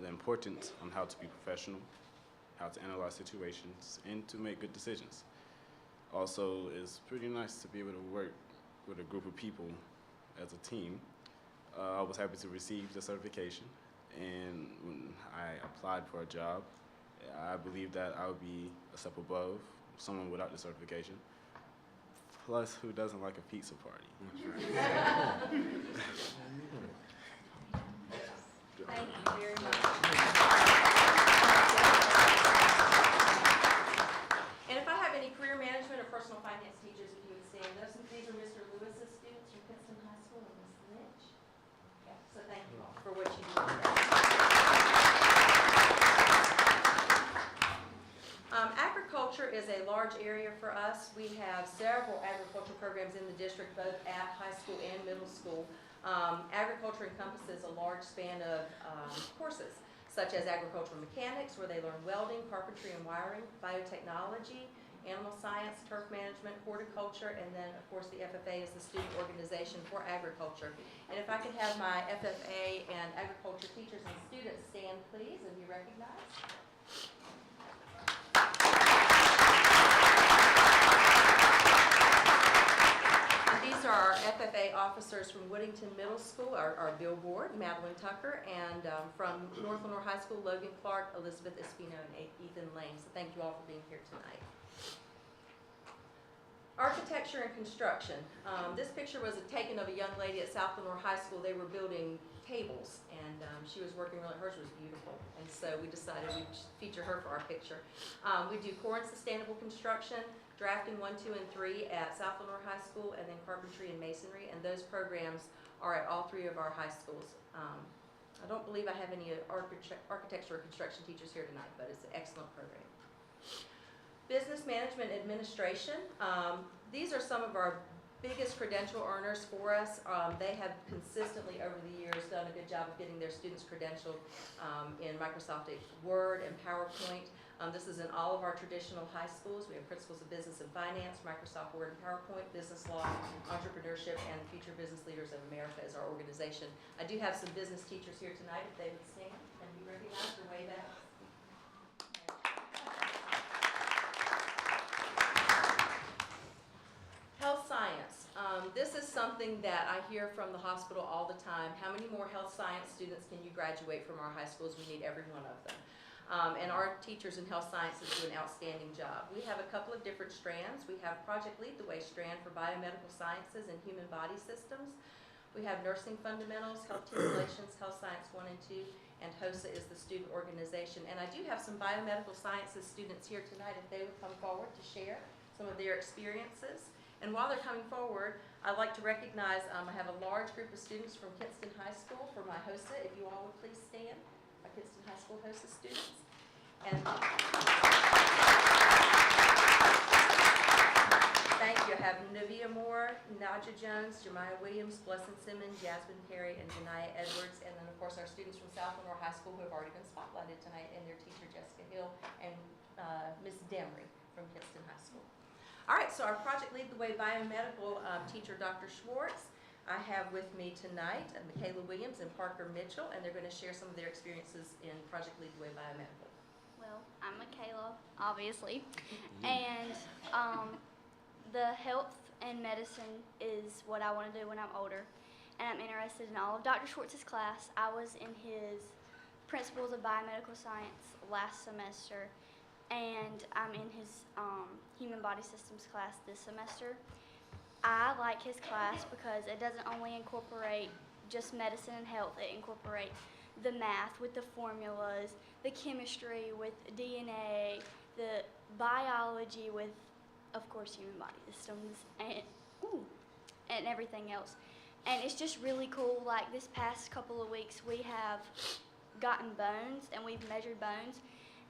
S13: importance on how to be professional, how to analyze situations, and to make good decisions. Also, it's pretty nice to be able to work with a group of people as a team. I was happy to receive the certification, and when I applied for a job, I believe that I would be a step above someone without the certification. Plus, who doesn't like a pizza party?
S10: Thank you very much. And if I have any career management or personal finance teachers, if you would stand, these are Mr. Lewis's students from Princeton High School and Ms. Lynch. Yeah, so thank you all for what you do. Agriculture is a large area for us. We have several agricultural programs in the district, both at high school and middle school. Agriculture encompasses a large span of courses, such as agricultural mechanics, where they learn welding, carpentry and wiring, biotechnology, animal science, turf management, horticulture, and then, of course, the FFA is the student organization for agriculture. And if I could have my FFA and agriculture teachers and students stand, please, and be recognized. These are our FFA officers from Woodington Middle School, our billboard, Madeline Tucker, and from North Lenore High School, Logan Clark, Elizabeth Espino, and Ethan Lane. So thank you all for being here tonight. Architecture and construction. This picture was taken of a young lady at South Lenore High School. They were building tables, and she was working really, hers was beautiful. And so we decided we'd feature her for our picture. We do core and sustainable construction, drafting 1, 2, and 3 at South Lenore High School, and then carpentry and masonry, and those programs are at all 3 of our high schools. I don't believe I have any architecture or construction teachers here tonight, but it's an excellent program. Business management administration. These are some of our biggest credential earners for us. They have consistently over the years done a good job of getting their students credentialed in Microsoft Word and PowerPoint. This is in all of our traditional high schools. We have Principles of Business and Finance, Microsoft Word and PowerPoint, Business Law, Entrepreneurship, and Future Business Leaders of America is our organization. I do have some business teachers here tonight, if they would stand and be recognized or wave at us. Health science. This is something that I hear from the hospital all the time. How many more health science students can you graduate from our high schools? We need every one of them. And our teachers in health sciences do an outstanding job. We have a couple of different strands. We have Project Lead the Way strand for biomedical sciences and human body systems. We have nursing fundamentals, health team relations, health science 1 and 2, and HOSA is the student organization. And I do have some biomedical sciences students here tonight if they would come forward to share some of their experiences. And while they're coming forward, I'd like to recognize, I have a large group of students from Kinston High School for my HOSA. If you all would please stand. My Kinston High School HOSA students. And thank you. I have Navia Moore, Naja Jones, Jemiah Williams, Blessing Simmons, Jasmine Perry, and Janiyah Edwards. And then, of course, our students from South Lenore High School who have already been spotlighted tonight, and their teacher, Jessica Hill, and Miss Demery from Kinston High School. All right, so our Project Lead the Way biomedical teacher, Dr. Schwartz, I have with me tonight Michaela Williams and Parker Mitchell, and they're going to share some of their experiences in Project Lead the Way biomedical.
S14: Well, I'm Michaela, obviously, and the health and medicine is what I want to do when I'm older, and I'm interested in all of Dr. Schwartz's class. I was in his Principles of Biomedical Science last semester, and I'm in his Human Body Systems class this semester. I like his class because it doesn't only incorporate just medicine and health, it incorporates the math with the formulas, the chemistry with DNA, the biology with, of course, human body systems, and everything else. And it's just really cool. Like this past couple of weeks, we have gotten bones and we've measured bones,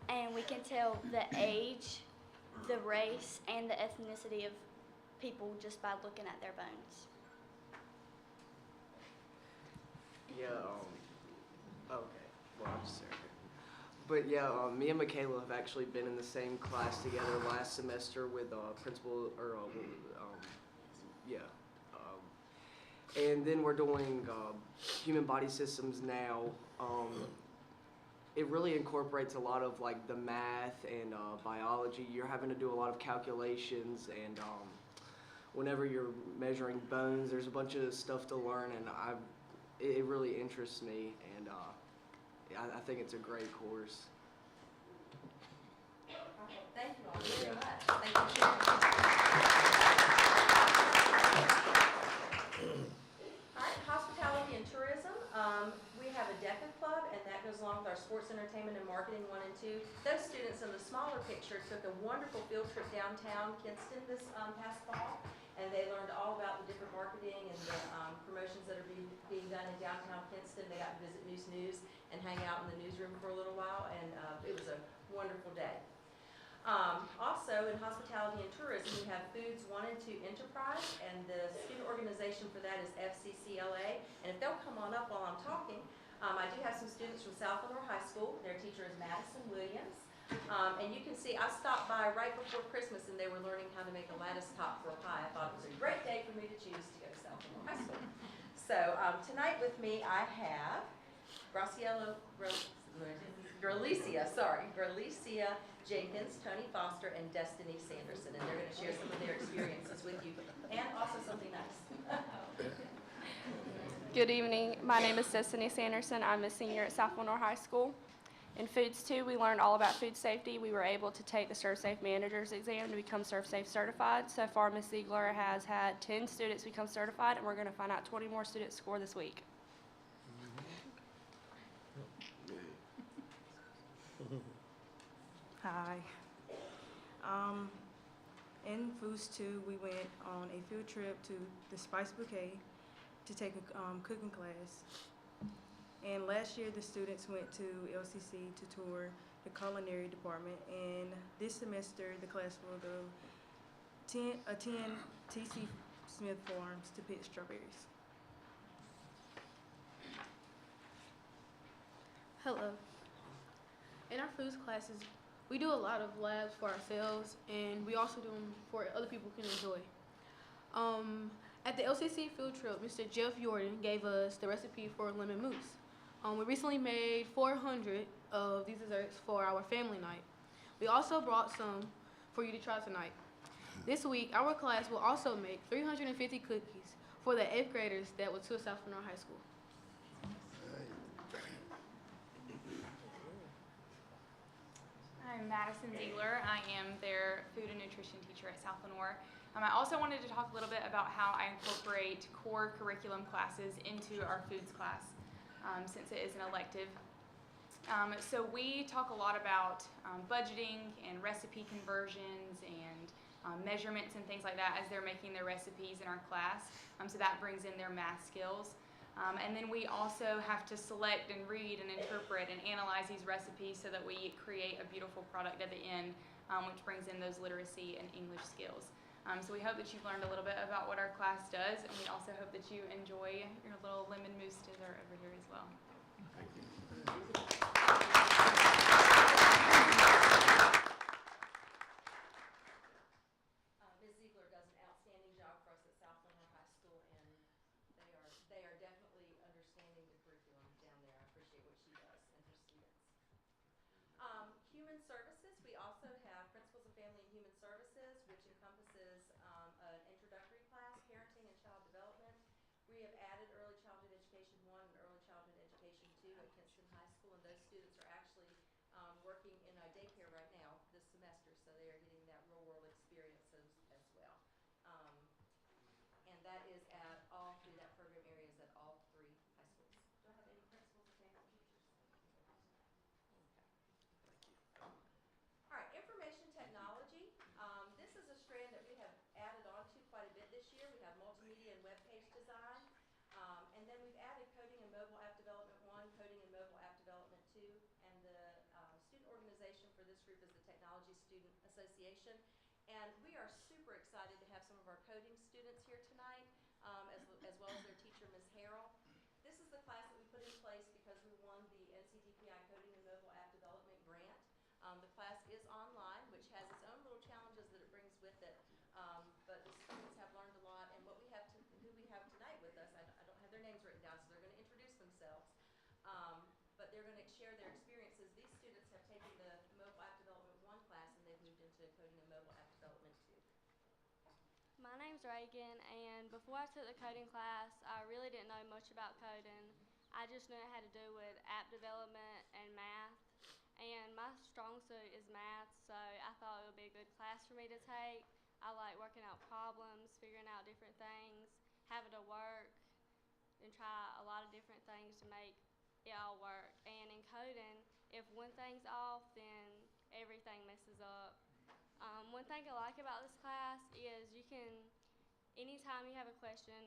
S14: and we can tell the age, the race, and the ethnicity of people just by looking at their bones.
S15: Yeah, okay, well, I'm just sorry. But yeah, me and Michaela have actually been in the same class together last semester with principal, and then we're doing human body systems now. It really incorporates a lot of like the math and biology. You're having to do a lot of calculations, and whenever you're measuring bones, there's a bunch of stuff to learn, and it really interests me, and I think it's a great course.
S10: Thank you all very much. Thank you for sharing. All right, hospitality and tourism. We have a DECA club, Marketing 1 and 2. Those students in the smaller picture took a wonderful field trip downtown Kinston this past fall, and they learned all about the different marketing and the promotions that are being done in downtown Kinston. They got to visit News and hang out in the newsroom for a little while, and it was a wonderful day. Also, in hospitality and tourism, we have Foods 1 and 2 Enterprise, and the student organization for that is FCCLA. And if they'll come on up while I'm talking, I do have some students from South Lenore High School. Their teacher is Madison Williams. And you can see I stopped by right before Christmas, and they were learning how to make a lattice top for a pie. I thought it was a great day for me to choose to go to South Lenore High School. So tonight with me, I have Graciela Jenkins, Tony Foster, and Destiny Sanderson, and they're going to share some of their experiences with you, and also something nice.
S16: Good evening. My name is Destiny Sanderson. I'm a senior at South Lenore High School. In Foods 2, we learned all about food safety. We were able to take the ServSafe Manager's exam to become ServSafe certified. So far, Ms. Ziegler has had 10 students become certified, and we're going to find out 20 more students score this week.
S17: Hi. In Foods 2, we went on a field trip to the Spice Bouquet to take a cooking class. And last year, the students went to LCC to tour the culinary department. And this semester, the class will go attend T.C. Smith Farms to pick strawberries.
S18: Hello. In our foods classes, we do a lot of labs for ourselves, and we also do them for other people can enjoy. At the LCC field trip, Mr. Jeff Jordan gave us the recipe for lemon mousse. We recently made 400 of these desserts for our family night. We also brought some for you to try tonight. This week, our class will also make 350 cookies for the 8th graders that will tour South Lenore High School.
S19: I'm Madison Ziegler. I am their food and nutrition teacher at South Lenore. I also wanted to talk a little bit about how I incorporate core curriculum classes into our foods class, since it is an elective. So we talk a lot about budgeting and recipe conversions and measurements and things like that as they're making their recipes in our class. So that brings in their math skills. And then we also have to select and read and interpret and analyze these recipes so that we create a beautiful product at the end, which brings in those literacy and English skills. So we hope that you've learned a little bit about what our class does, and we also hope that you enjoy your little lemon mousse dessert over here as well.
S13: Thank you.
S10: Ms. Ziegler does an outstanding job for us at South Lenore High School, and they are definitely understanding the curriculum down there. I appreciate what she does and her students. Human Services, we also have Principles of Family and Human Services, which encompasses an introductory class, Parenting and Child Development. We have added Early Childhood Education 1 and Early Childhood Education 2 at Kinston High School, and those students are actually working in a daycare right now this semester, so they are getting that real-world experience as well. And that is at all through that program areas at all 3 high schools. Do I have any principals or family teachers? All right, information technology. This is a strand that we have added on to quite a bit this year. We have multimedia and web page design. And then we've added coding and mobile app development 1, coding and mobile app development 2, and the student organization for this group is the Technology Student Association. And we are super excited to have some of our coding students here tonight, as well as their teacher, Ms. Harrell. This is the class that we put in place because we won the NCDPI Coding and Mobile App Development Grant. The class is online, which has its own little challenges that it brings with it, but the students have learned a lot. And what we have who we have tonight with us, I don't have their names written down, so they're going to introduce themselves, but they're going to share their experiences. These students have taken the Mobile App Development 1 class, and they've moved into Coding and Mobile App Development 2.
S16: My name's Reagan, and before I took the coding class, I really didn't know much about coding. I just knew it had to do with app development and math. And my strong suit is math, so I thought it would be a good class for me to take. I like working out problems, figuring out different things, having to work and try a lot of different things to make it all work. And in coding, if one thing's off, then everything messes up. One thing I like about this class is you can, anytime you have a question,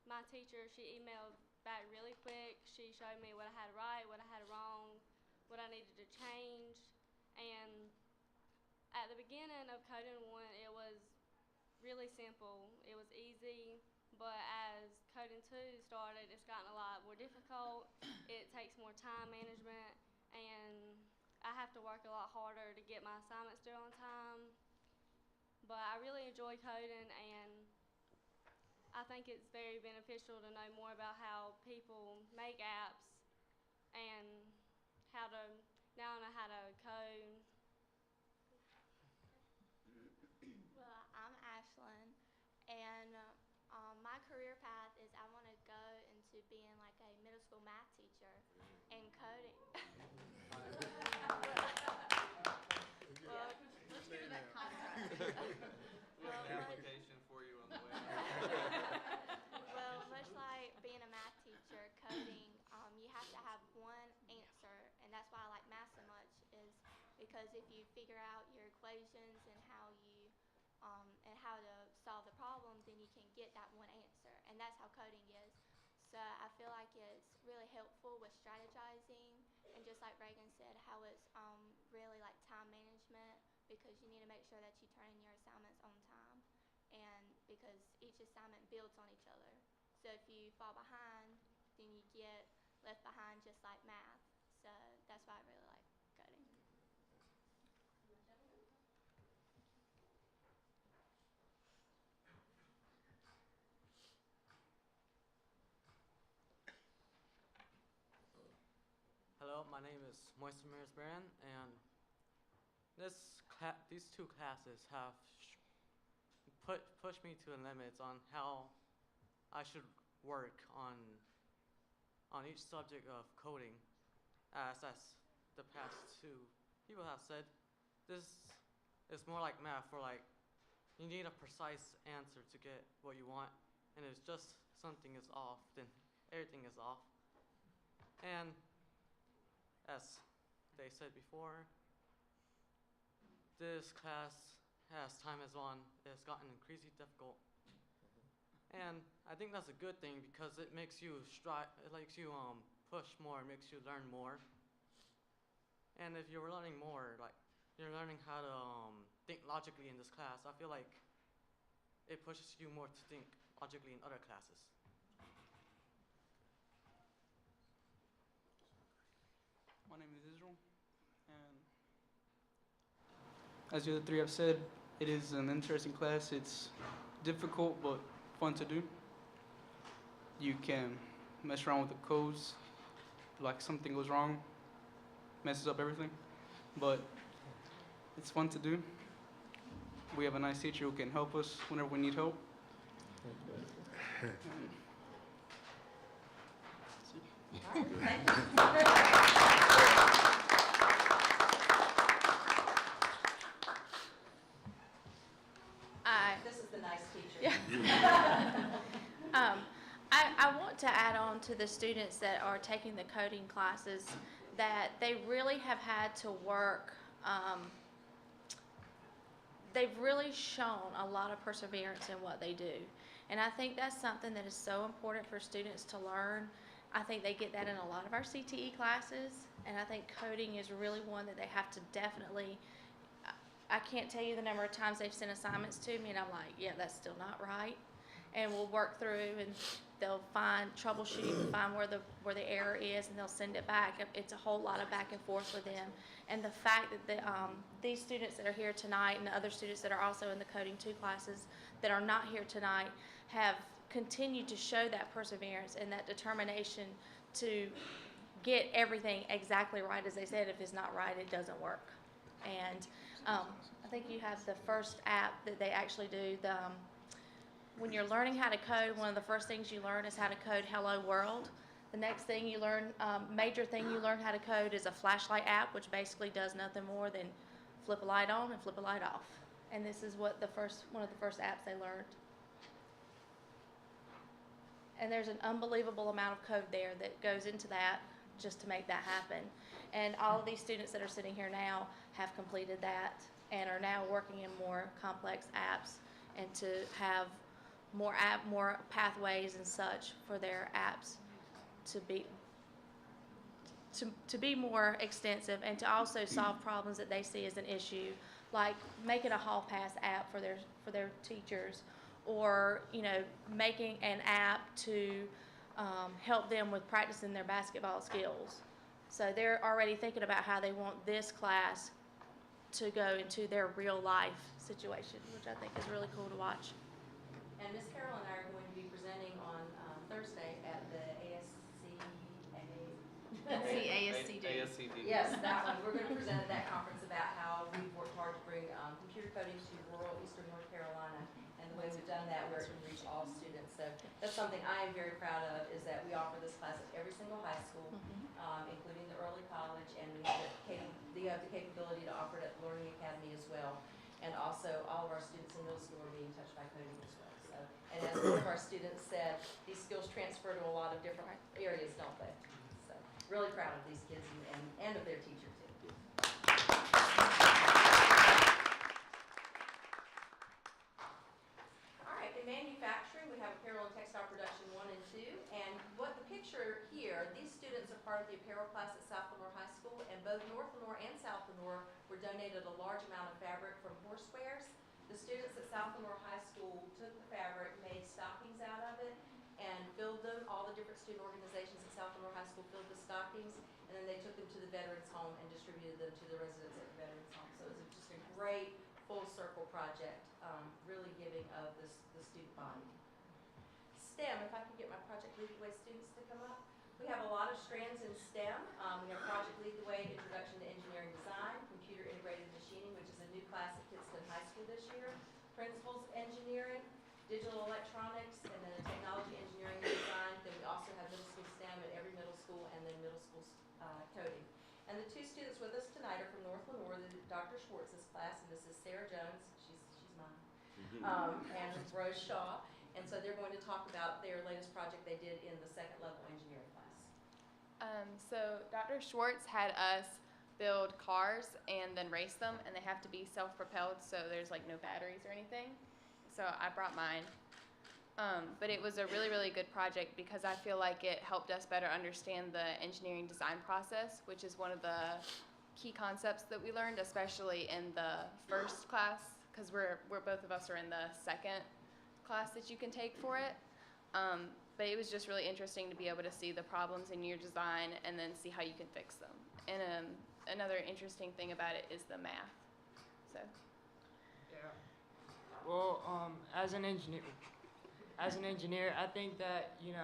S16: my teacher, she emailed back really quick. She showed me what I had right, what I had wrong, what I needed to change. And at the beginning of Coding 1, it was really simple. It was easy, but as Coding 2 started, it's gotten a lot more difficult. It takes more time management, and I have to work a lot harder to get my assignments due on time. But I really enjoy coding, and I think it's very beneficial to know more about how people make apps and now I know how to code.
S14: Well, I'm Ashlyn, and my career path is I want to go into being like a middle school math teacher and coding.
S6: Well, let's get to that contract.
S4: We have an application for you on the way.
S14: Well, much like being a math teacher, coding, you have to have one answer, and that's why I like math so much, is because if you figure out your equations and how to solve the problem, then you can get that one answer, and that's how coding is. So I feel like it's really helpful with strategizing, and just like Reagan said, how it's really like time management, because you need to make sure that you turn in your assignments on time, and because each assignment builds on each other. So if you fall behind, then you get left behind, just like math. So that's why I really like coding.
S20: Hello, my name is Moister Baran, and these two classes have pushed me to the limits on how I should work on each subject of coding. As the past two people have said, this is more like math, where like you need a precise answer to get what you want, and if just something is off, then everything is off. And as they said before, this class, as time has gone, has gotten increasingly difficult. And I think that's a good thing, because it makes you push more, it makes you learn more. And if you're learning more, like you're learning how to think logically in this class, I feel like it pushes you more to think logically in other classes.
S21: My name is Israel, and as the other three have said, it is an interesting class. It's difficult but fun to do. You can mess around with the codes, like something goes wrong, messes up everything, but it's fun to do. We have a nice teacher who can help us whenever we need help.
S10: This is the nice teacher.
S6: Yeah. I want to add on to the students that are taking the coding classes that they really have had to work. They've really shown a lot of perseverance in what they do. And I think that's something that is so important for students to learn. I think they get that in a lot of our CTE classes, and I think coding is really one that they have to definitely. I can't tell you the number of times they've sent assignments to me, and I'm like, yeah, that's still not right. And we'll work through, and they'll troubleshoot, find where the error is, and they'll send it back. It's a whole lot of back and forth with them. And the fact that these students that are here tonight and the other students that are also in the Coding 2 classes that are not here tonight have continued to show that perseverance and that determination to get everything exactly right. As they said, if it's not right, it doesn't work. And I think you have the first app that they actually do. When you're learning how to code, one of the first things you learn is how to code Hello World. The next thing you learn, major thing you learn how to code is a flashlight app, which basically does nothing more than flip a light on and flip a light off. And this is what one of the first apps they learned. And there's an unbelievable amount of code there that goes into that just to make that happen.
S8: And all of these students that are sitting here now have completed that and are now working in more complex apps and to have more pathways and such for their apps to be more extensive and to also solve problems that they see as an issue, like making a hall pass app for their teachers, or making an app to help them with practicing their basketball skills. So they're already thinking about how they want this class to go into their real life situation, which I think is really cool to watch.
S10: And Miss Carol and I are going to be presenting on Thursday at the
S6: ASCD.
S10: Yes, that one. We're going to present at that conference about how we've worked hard to bring computer coding to rural eastern North Carolina. And the way we've done that, where it can reach all students. So that's something I am very proud of, is that we offer this class at every single high school, including the early college, and we have the capability to offer it at Learning Academy as well. And also, all of our students in middle school are being touched by coding as well. So, and as one of our students said, these skills transfer to a lot of different areas, don't they? So, really proud of these kids and of their teacher too. All right, in manufacturing, we have apparel and textile production 1 and 2. And what the picture here, these students are part of the apparel class at South Lenoir High School, and both North Lenoir and South Lenoir were donated a large amount of fabric from horsewares. The students at South Lenoir High School took the fabric, made stockings out of it, and filled them. All the different student organizations at South Lenoir High School filled the stockings, and then they took them to the veterans home and distributed them to the residents at the veterans home. So it was just a great full circle project, really giving of the student body. STEM, if I could get my Project Lead the Way students to come up. We have a lot of strands in STEM. We have Project Lead the Way, Introduction to Engineering Design, Computer Integrated Machining, which is a new class at Pittston High School this year, Principles Engineering, Digital Electronics, and then a Technology Engineering and Design. Then we also have middle school STEM at every middle school, and then middle school coding. And the 2 students with us tonight are from North Lenoir, Dr. Schwartz's class, and this is Sarah Jones, she's mine, and Rose Shaw. And so they're going to talk about their latest project they did in the 2nd level engineering class.
S19: So Dr. Schwartz had us build cars and then race them, and they have to be self-propelled, so there's like no batteries or anything. So I brought mine. But it was a really, really good project because I feel like it helped us better understand the engineering design process, which is one of the key concepts that we learned, especially in the first class, because we're both of us are in the 2nd class that you can take for it. But it was just really interesting to be able to see the problems in your design and then see how you can fix them. And another interesting thing about it is the math. So.
S3: Yeah. Well, as an engineer, I think that you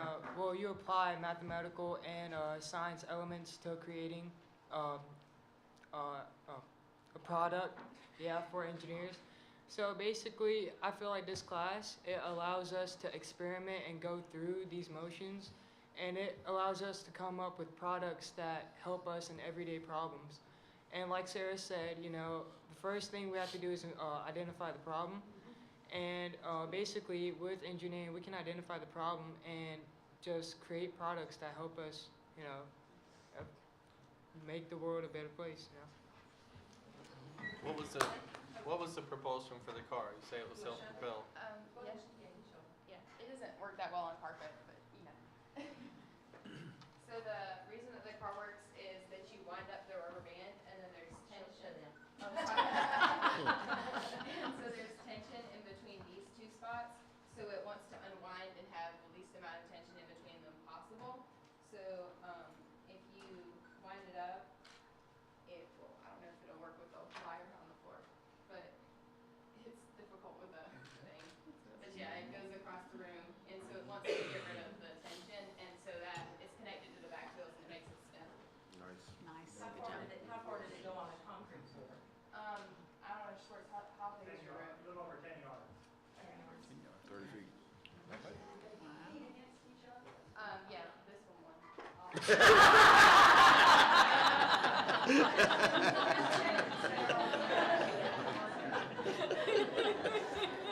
S3: apply mathematical and science elements to creating a product, for engineers. So basically, I feel like this class, it allows us to experiment and go through these motions, and it allows us to come up with products that help us in everyday problems. And like Sarah said, the first thing we have to do is identify the problem. And basically, with engineering, we can identify the problem and just create products that help us, make the world a better place.
S4: What was the propulsion for the car? You say it was self-propelled.
S19: Yeah, it doesn't work that well on carpet, but So the reason that the car works is that you wind up the rubber band, and then there's tension. So there's tension in between these 2 spots, so it wants to unwind and have the least amount of tension in between them possible. So if you wind it up, it will, I don't know if it'll work with the wire on the floor, but it's difficult with the thing. But yeah, it goes across the room, and so it wants to get rid of the tension, and so that it's connected to the back wheels and it makes it spin.
S2: Nice.
S10: How far did it go on the concrete floor?
S19: I don't know, Schwartz, how big is your room?
S1: A little over 10 yards.
S2: 30 feet.
S19: Yeah, this one won.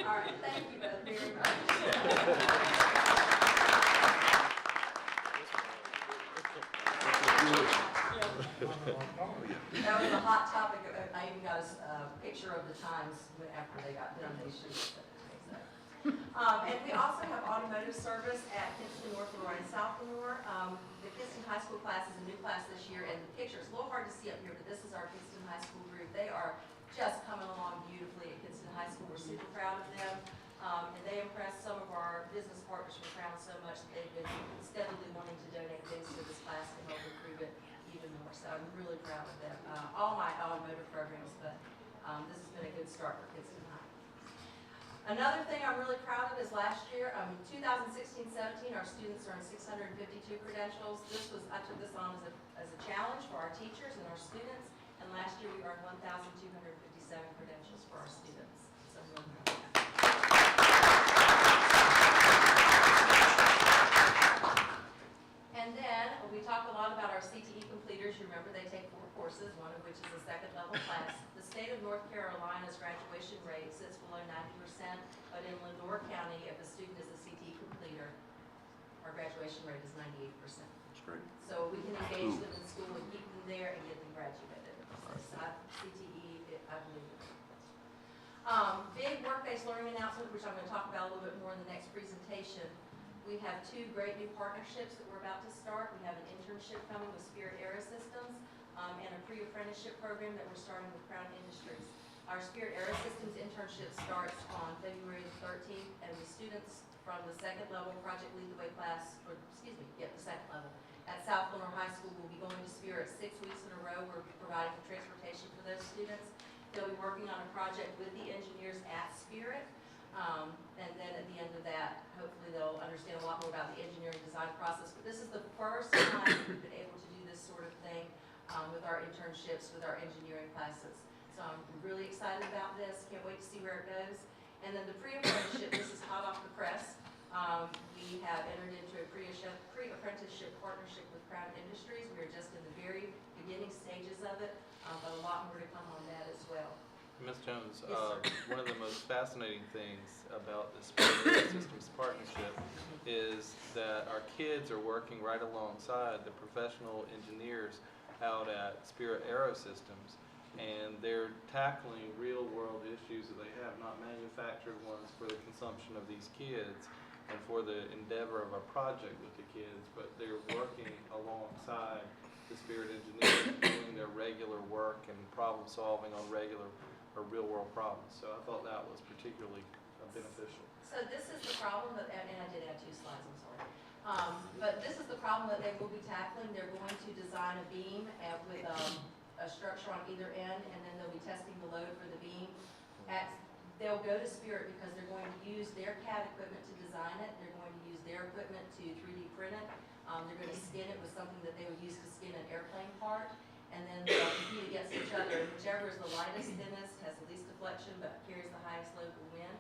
S10: All right, thank you both very much. the times after they got done, they should have said it. And we also have automotive service at Kinston North Lenore and South Lenore. The Kinston High School class is a new class this year, and the picture, it's a little hard to see up here, but this is our Kinston High School group. They are just coming along beautifully at Kinston High School. We're super proud of them. And they impressed some of our business partners from Crown so much that they've been steadily wanting to donate things to this class to help improve it even more. So I'm really proud of them. All my automotive programs, but this has been a good start for Kinston High. Another thing I'm really proud of is last year, 2016-17, our students earned 652 credentials. I took this on as a challenge for our teachers and our students, and last year we earned 1,257 credentials for our students. So I'm really proud of that. And then we talked a lot about our CTE completers. You remember they take 4 courses, one of which is a second level class. The state of North Carolina's graduation rate sits below 90%, but in Lenore County, if a student is a CTE completer, our graduation rate is 98%.
S2: That's great.
S10: So we can engage them in school and keep them there and get them graduated. So CTE, I believe it. Big work-based learning announcement, which I'm going to talk about a little bit more in the next presentation. We have 2 great new partnerships that we're about to start. We have an internship coming with Spirit Aerosystems and a pre-apprenticeship program that we're starting with Crown Industries. Our Spirit Aerosystems internship starts on February the 13th, and the students from the second level Project Lead the Way class, or excuse me, the second level, at South Lenore High School will be going to Spirit 6 weeks in a row. We're providing for transportation for those students. They'll be working on a project with the engineers at Spirit. And then at the end of that, hopefully they'll understand a lot more about the engineering design process. But this is the first time we've been able to do this sort of thing with our internships, with our engineering classes. So I'm really excited about this. Can't wait to see where it goes. And then the pre-apprenticeship, this is hot off the press. We have entered into a pre-apprenticeship partnership with Crown Industries. We are just in the very beginning stages of it, but a lot more to come on that as well.
S4: Ms. Jones,
S10: Yes, sir.
S4: one of the most fascinating things about the Spirit Systems partnership is that our kids are working right alongside the professional engineers out at Spirit Aerosystems, and they're tackling real-world issues that they have, not manufactured ones for the consumption of these kids and for the endeavor of a project with the kids, but they're working alongside the Spirit engineers doing their regular work and problem solving on regular or real-world problems. So I thought that was particularly beneficial.
S10: So this is the problem, and I did add 2 slides, I'm sorry. But this is the problem that they will be tackling. They're going to design a beam with a structure on either end, and then they'll be testing the load for the beam. They'll go to Spirit because they're going to use their CAD equipment to design it. They're going to use their equipment to 3D print it. They're going to skin it with something that they would use to skin an airplane part. And then they'll compete against each other. Whichever is the lightest, thinnest, has the least deflection, but carries the highest load will win.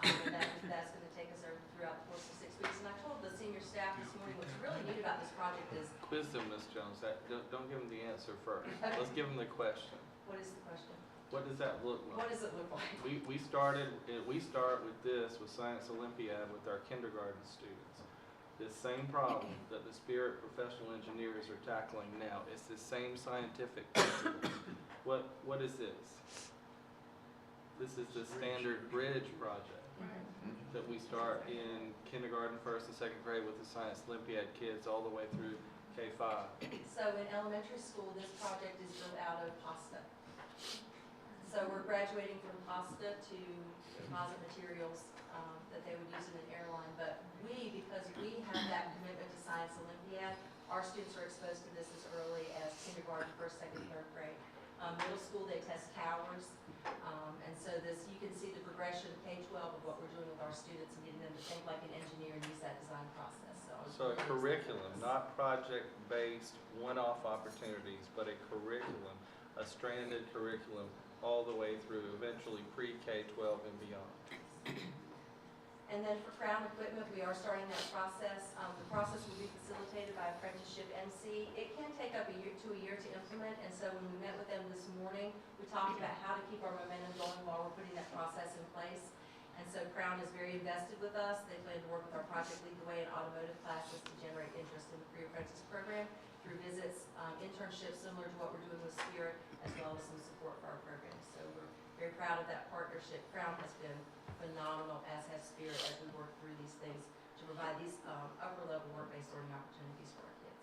S10: And that's going to take us over throughout the course of 6 weeks. And I told the senior staff this morning, what's really neat about this project is,
S4: Quiz them, Ms. Jones. Don't give them the answer first. Let's give them the question.
S10: what is the question?
S4: What does that look like?
S10: What does it look like?
S4: We start with this with Science Olympiad with our kindergarten students. This same problem that the Spirit professional engineers are tackling now. It's the same scientific principle. What is this? This is the standard bridge project that we start in kindergarten, 1st and 2nd grade with the Science Olympiad kids all the way through K-5.
S10: So in elementary school, this project is built out of pasta. So we're graduating from pasta to composite materials that they would use in an airline. But because we have that commitment to Science Olympiad, our students are exposed to this as early as kindergarten, 1st, 2nd, 3rd grade. Middle school, they test towers. And so you can see the progression K-12 of what we're doing with our students and getting them to think like an engineer and use that design process.
S4: So a curriculum, not project-based one-off opportunities, but a curriculum, a stranded curriculum all the way through eventually pre-K-12 and beyond.
S10: And then for Crown Equipment, we are starting that process. The process will be facilitated by Apprenticeship MC. It can take up a year to implement, and so when we met with them this morning, we talked about how to keep our momentum going while we're putting that process in place. And so Crown is very invested with us. They plan to work with our Project Lead the Way and automotive classes to generate interest in the pre-apprentice program through visits, internships similar to what we're doing with Spirit, as well as some support for our programs. So we're very proud of that partnership. Crown has been phenomenal, as has Spirit, as we work through these things to provide these upper-level work-based learning opportunities for our kids.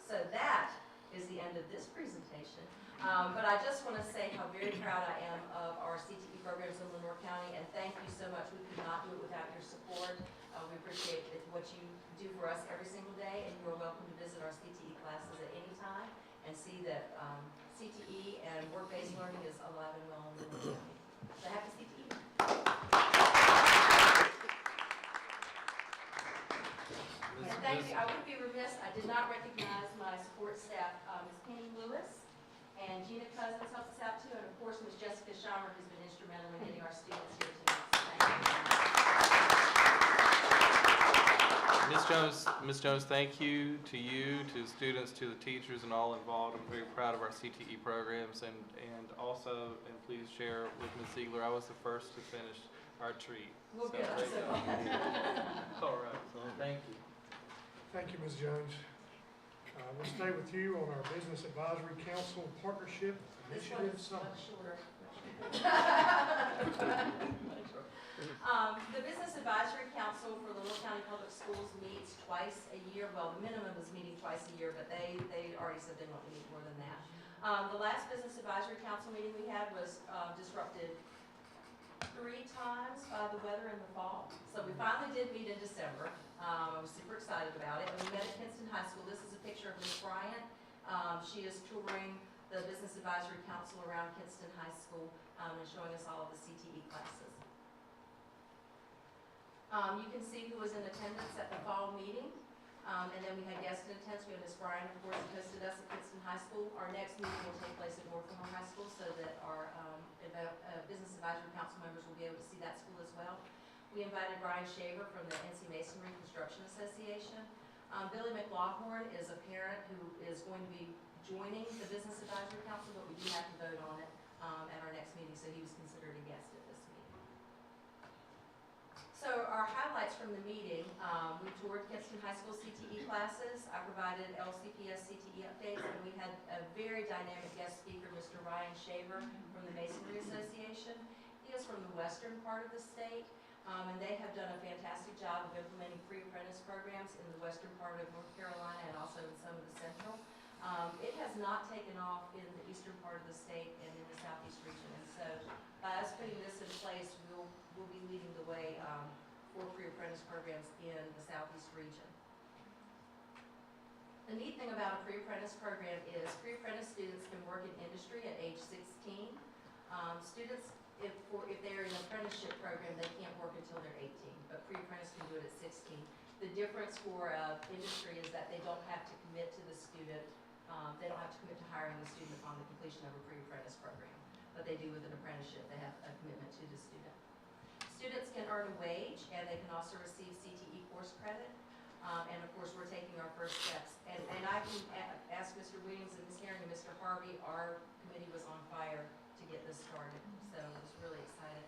S10: So that is the end of this presentation. But I just want to say how very proud I am of our CTE programs in Lenoir County, and thank you so much. We could not do it without your support. We appreciate what you do for us every single day, and you are welcome to visit our CTE classes at any time and see that CTE and work-based learning is alive and well in Lenoir County. So happy CTE. And thank you. I would be remiss, I did not recognize my support staff, Ms. Penny Lewis and Gina Cousins helped us out too, and of course Ms. Jessica Scheimer, who's been instrumental in getting our students here tonight. So thank you.
S4: Ms. Jones, thank you, to the students, to the teachers, and all involved. I'm very proud of our CTE programs, and also, and please share with Ms. Ziegler, I was the first to finish our treat.
S10: We'll
S4: So,
S10: get it.
S4: great job. All right, thank you.
S1: Thank you, Ms. Jones. We'll stay with you on our Business Advisory Council Partnership
S10: This one
S1: Initiative
S10: is
S1: Summit.
S10: much shorter. The Business Advisory Council for Lenoir County Public Schools meets twice a year. Well, the minimum is meeting twice a year, but they already said they want to meet more than that. The last Business Advisory Council meeting we had was disrupted 3 times by the weather in the fall. So we finally did meet in December. I was super excited about it. And we met at Kinston High School. This is a picture of Ms. Bryant. She is touring the Business Advisory Council around Kinston High School and showing us all of the CTE classes. You can see who was in attendance at the fall meeting. And then we had guests in attendance. We had Ms. Bryant, of course, who hosted us at Kinston High School. Our next meeting will take place at Northmore High School so that our Business Advisory Council members will be able to see that school as well. We invited Ryan Shaver from the NC Masonry Construction Association. Billy McLaughlin is a parent who is going to be joining the Business Advisory Council, but we do have to vote on it at our next meeting, so he was considered a guest at this meeting. So our highlights from the meeting, we toured Kinston High School CTE classes. I provided LCPS CTE updates, and we had a very dynamic guest speaker, Mr. Ryan Shaver from the Masonry Association. He is from the western part of the state. And they have done a fantastic job of implementing pre-apprentice programs in the western part of North Carolina and also in some of the central. It has not taken off in the eastern part of the state and in the southeast region. And so by us putting this in place, we'll be leading the way for pre-apprentice programs in the southeast region. The neat thing about a pre-apprentice program is pre-apprentice students can work in industry at age 16. Students, if they're in an apprenticeship program, they can't work until they're 18, but pre-apprentice can do it at 16. The difference for industry is that they don't have to commit to the student, they don't have to commit to hiring the student upon the completion of a pre-apprentice program, but they do with an apprenticeship, they have a commitment to the student. Students can earn a wage, and they can also receive CTE course credit, and of course, we're taking our first steps. And I can ask Mr. Williams and Ms. Herring and Mr. Harvey, our committee was on fire to get this started, so I was really excited.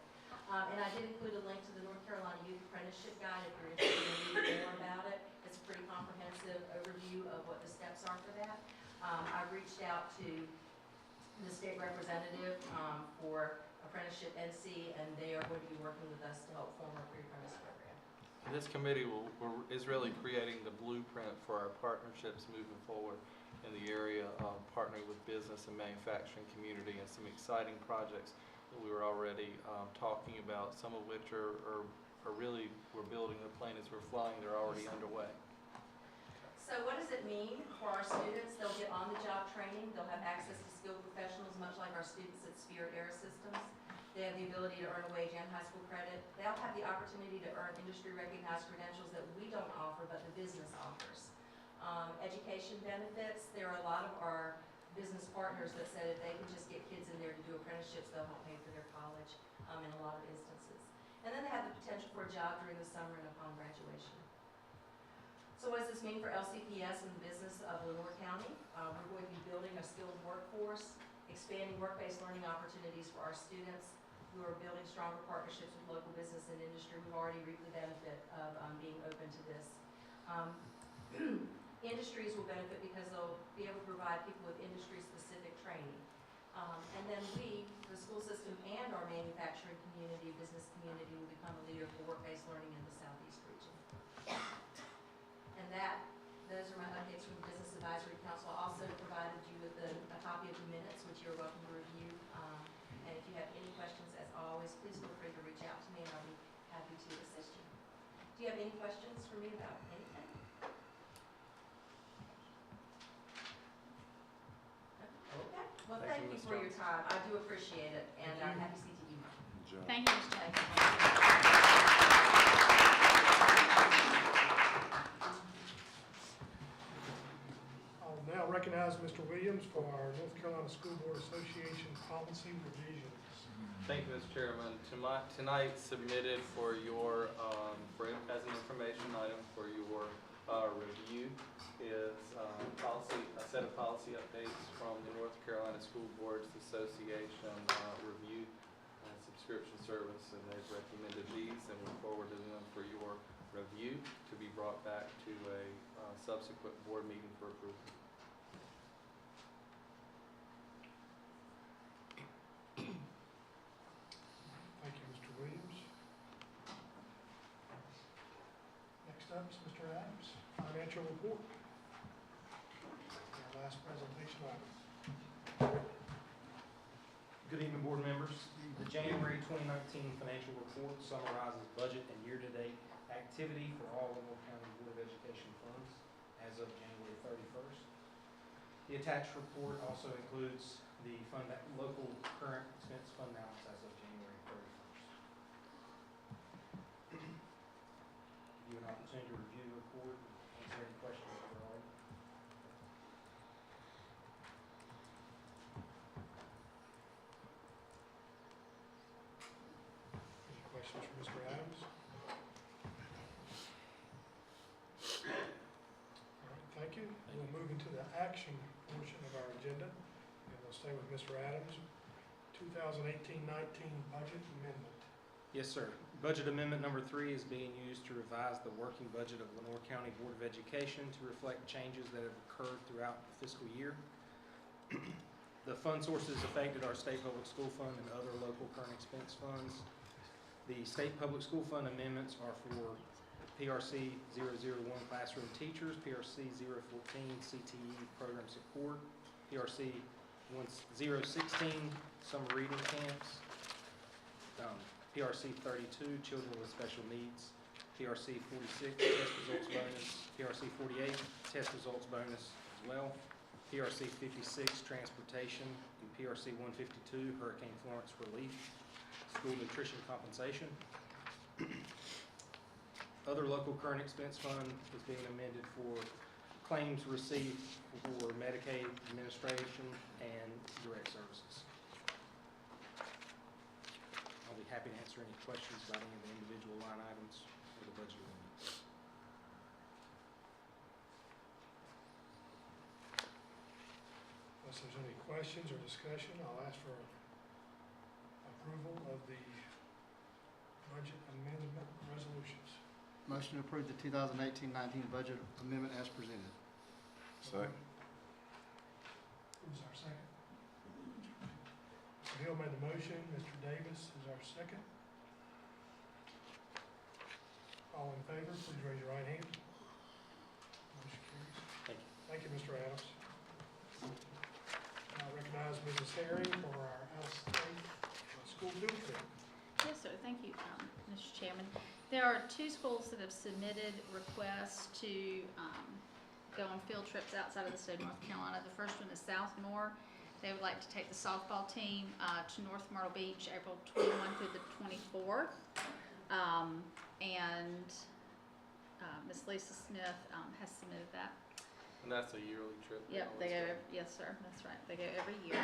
S10: And I did include a link to the North Carolina Youth Apprenticeship Guide if you're interested in reading more about it. It's a pretty comprehensive overview of what the steps are for that. I reached out to the state representative for Apprenticeship NC, and they are going to be working with us to help form a pre-apprentice program.
S4: This committee is really creating the blueprint for our partnerships moving forward in the area of partnering with business and manufacturing community, and some exciting projects that we were already talking about, some of which are really, we're building the plane as we're flying, they're already underway.
S10: So what does it mean for our students? They'll get on-the-job training, they'll have access to skilled professionals, much like our students at Spirit Aerosystems. They have the ability to earn a wage and high school credit. They'll have the opportunity to earn industry-recognized credentials that we don't offer, but the business offers. Education benefits, there are a lot of our business partners that said if they can just get kids in there to do apprenticeships, they'll help pay for their college in a lot of instances. And then they have the potential for a job during the summer and upon graduation. So what does this mean for LCPS and the business of Lenoir County? We're going to be building a skilled workforce, expanding work-based learning opportunities for our students. We are building stronger partnerships with local business and industry. We've already reaped the benefit of being open to this. Industries will benefit because they'll be able to provide people with industry-specific training. And then we, the school system and our manufacturing community, business community, will become a leader for work-based learning in the Southeast region. And those are my updates from the Business Advisory Council. I also provided you with a copy of the minutes, which you're welcome to review. And if you have any questions, as always, please feel free to reach out to me and I'll be happy to assist you. Do you have any questions for me about anything? Okay. Well, thank you for your time. I do appreciate it, and happy CTE month.
S6: Thank you, Ms. Jackson.
S1: I'll now recognize Mr. Williams for our North Carolina School Board Association policy revisions.
S4: Thank you, Mr. Chairman. Tonight submitted for your, as an information item for your review is a set of policy updates from the North Carolina School Boards Association review and subscription service, and they've recommended these, and we forwarded them for your review to be brought back to a subsequent board meeting for approval.
S1: Thank you, Mr. Williams. Next up is Mr. Adams, financial report. Our last presentation item.
S5: Good evening, board members. The January 2019 financial report summarizes budget and year-to-date activity for all Lenore County Board of Education funds as of January 31st. The attached report also includes the local current expense fund balance as of January 31st. Give you an opportunity to review the report and answer any questions that are all.
S1: Any questions for Mr. Adams? All right, thank you. We'll move into the action portion of our agenda, and we'll stay with Mr. Adams. 2018-19 budget amendment.
S5: Yes, sir. Budget amendment number 3 is being used to revise the working budget of Lenore County Board of Education to reflect changes that have occurred throughout the fiscal year. The fund sources affected are State Public School Fund and other local current expense funds. The State Public School Fund amendments are for PRC 001 classroom teachers, PRC 014 CTE program support, PRC 016 summer reading camps, PRC 32 children with special needs, PRC 46 test results bonus, PRC 48 test results bonus as well, PRC 56 transportation, and PRC 152 Hurricane Florence relief, school nutrition compensation. Other local current expense fund is being amended for claims received for Medicaid administration and direct services. I'll be happy to answer any questions about any of the individual line items for the budget amendment.
S1: Unless there's any questions or discussion, I'll ask for approval of the budget amendment resolutions.
S22: Motion to approve the 2018-19 budget amendment as presented.
S13: Second.
S1: Who's our second? Mr. Hill made the motion, Mr. Davis is our second. All in favor, please raise your right hand. Motion carries.
S5: Thank you.
S1: Thank you, Mr. Adams. I recognize Mrs. Herring for our out-of-state school field trip.
S6: Yes, sir. Thank you, Mr. Chairman. There are 2 schools that have submitted requests to go on field trips outside of the state of North Carolina. The first one is Southmore. They would like to take the softball team to North Myrtle Beach, April 21 through the 24th. Ms. Lisa Smith has submitted that.
S4: And that's a yearly trip?
S6: Yep, they go, yes, sir, that's right, they go every year.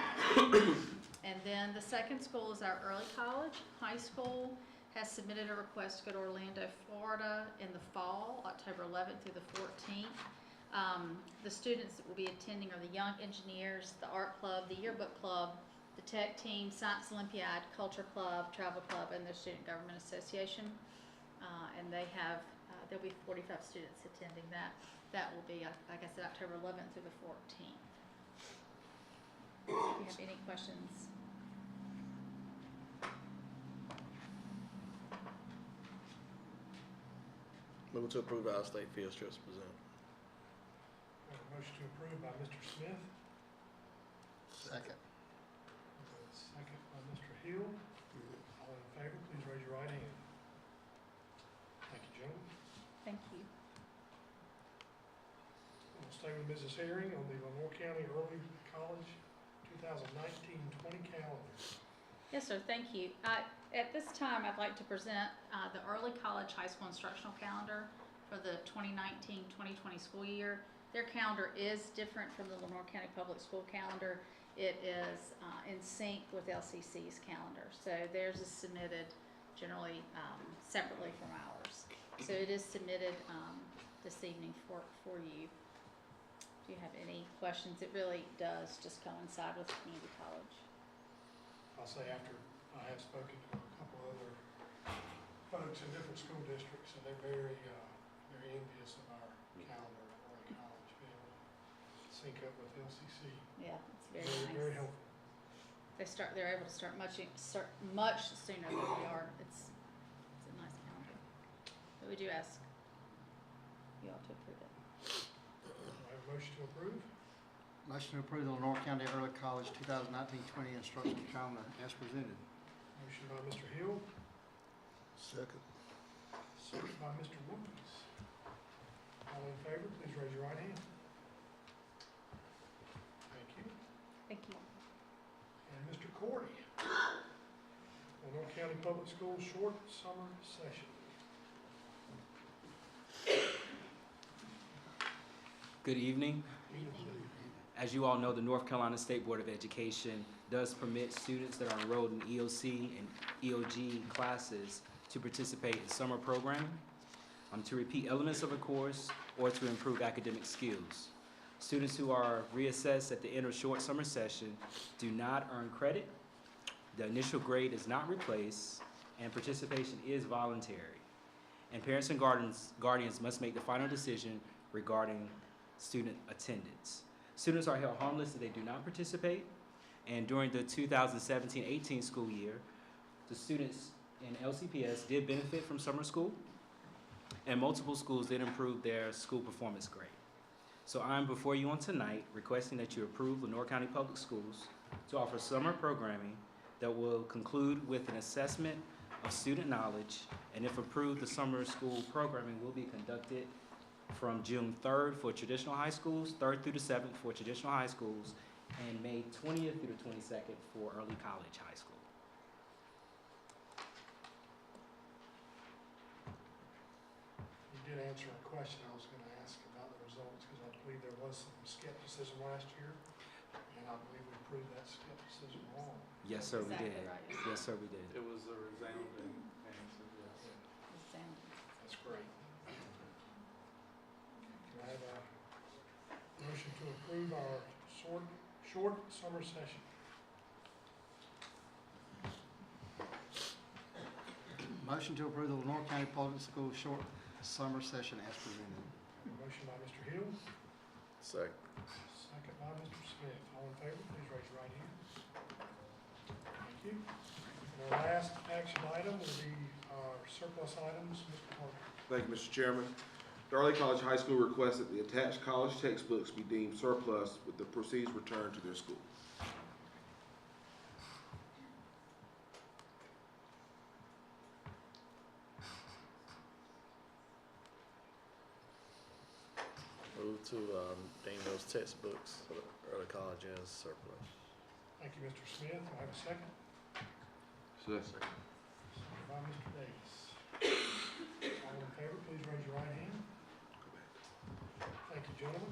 S6: And then the second school is our Early College. High school has submitted a request to go to Orlando, Florida in the fall, October 11th through the 14th. The students that will be attending are the Young Engineers, the Art Club, the Yearbook Club, the Tech Team, Science Olympiad, Culture Club, Travel Club, and the Student Government Association. And they have, there'll be 45 students attending that. That will be, like I said, October 11th through the 14th. Do you have any questions?
S7: Move to approve out-of-state field trips presented.
S1: We have a motion to approve by Mr. Smith,
S22: Second.
S1: second by Mr. Hill. All in favor, please raise your right hand. Thank you, gentlemen.
S6: Thank you.
S1: We'll stay with Mrs. Herring on the Lenore County Early College 2019-20 calendar.
S6: Yes, sir, thank you. At this time, I'd like to present the Early College High School Instructional Calendar for the 2019-2020 school year. Their calendar is different from the Lenore County Public School calendar. It is in sync with LCC's calendar. So theirs is submitted generally separately from ours. So it is submitted this evening for you. Do you have any questions? It really does just coincide with community college.
S1: I'll say after I have spoken to a couple other folks in different school districts, and they're very, very envious of our calendar at Early College, being able to sync up with LCC.
S6: Yeah, it's very nice.
S1: Very helpful.
S6: They're able to start much sooner than we are. It's a nice calendar. But we do ask you all to approve it.
S1: I have a motion to approve.
S22: Motion to approve the Lenore County Early College 2019-20 instructional calendar as presented.
S1: Motion by Mr. Hill,
S7: Second.
S1: second by Mr. Wilkins. All in favor, please raise your right hand. Thank you.
S6: Thank you.
S1: And Mr. Cordy, Lenore County Public Schools short summer session.
S9: Good evening. As you all know, the North Carolina State Board of Education does permit students that are enrolled in EOC and EOG classes to participate in summer programming, to repeat elements of a course, or to improve academic skills. Students who are reassessed at the end of short summer session do not earn credit, the initial grade is not replaced, and participation is voluntary. And parents and guardians must make the final decision regarding student attendance. Students are held harmless if they do not participate, and during the 2017-18 school year, the students in LCPS did benefit from summer school, and multiple schools did improve their school performance grade. So I'm before you on tonight requesting that you approve Lenore County Public Schools to offer summer programming that will conclude with an assessment of student knowledge, and if approved, the summer school programming will be conducted from June 3rd for traditional high schools, 3rd through the 7th for traditional high schools, and May 20th through the 22nd for early college high school.
S1: You did answer a question I was going to ask about the results, because I believe there was some skepticism last year, and I believe we proved that skepticism wrong.
S9: Yes, sir, we did.
S6: Exactly right.
S9: Yes, sir, we did.
S4: It was a resounding answer, yes.
S1: That's great. Can I have a motion to approve our short summer session?
S22: Motion to approve the Lenore County Public Schools short summer session as presented.
S1: A motion by Mr. Hill,
S7: Second.
S1: second by Mr. Smith. All in favor, please raise your right hand. Thank you. And our last action item will be our surplus items. Mr. Parker.
S2: Thank you, Mr. Chairman. The Early College High School requests that the attached college textbooks be deemed surplus with the proceeds returned to their school.
S7: Move to deem those textbooks for the early college as surplus.
S1: Thank you, Mr. Smith. Do I have a second?
S2: Second.
S1: Second by Mr. Davis. All in favor, please raise your right hand. Thank you, gentlemen.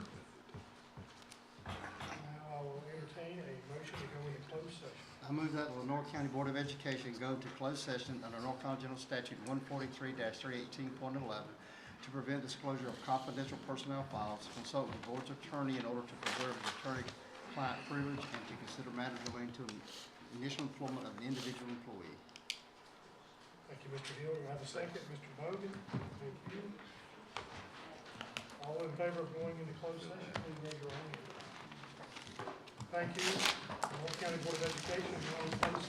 S1: Now I will entertain a motion to go into closed session.
S22: I move that the Lenore County Board of Education go to closed session under North Carolina General Statute 143-318.11 to prevent disclosure of confidential personnel files, to consult with the board's attorney in order to preserve the attorney-client privilege, and to consider matters relating to initial employment of an individual employee.
S1: Thank you, Mr. Hill. Do I have a second? Mr. Bogan? Thank you. All in favor of going into closed session, please raise your hand. Thank you. North County Board of Education, if you want to please,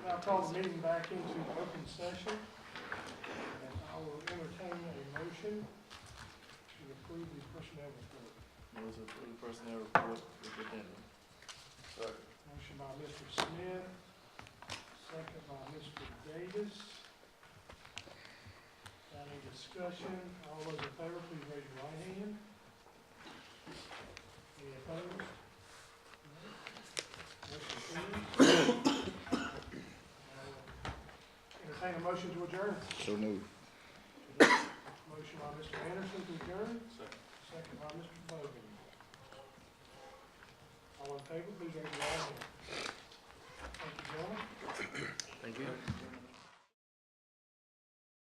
S1: now call the meeting back into open session. And I will entertain a motion to approve the personnel report.
S7: Move to approve the personnel report with addendum.
S1: Motion by Mr. Smith, second by Mr. Davis. Any discussion? All those in favor, please raise your right hand. Any opposed? Motion carries. Entertain a motion to adjourn.
S13: So moved.
S1: Motion by Mr. Anderson to adjourn. Second by Mr. Bogan. All in favor, please raise your right hand. Thank you, gentlemen.
S7: Thank you.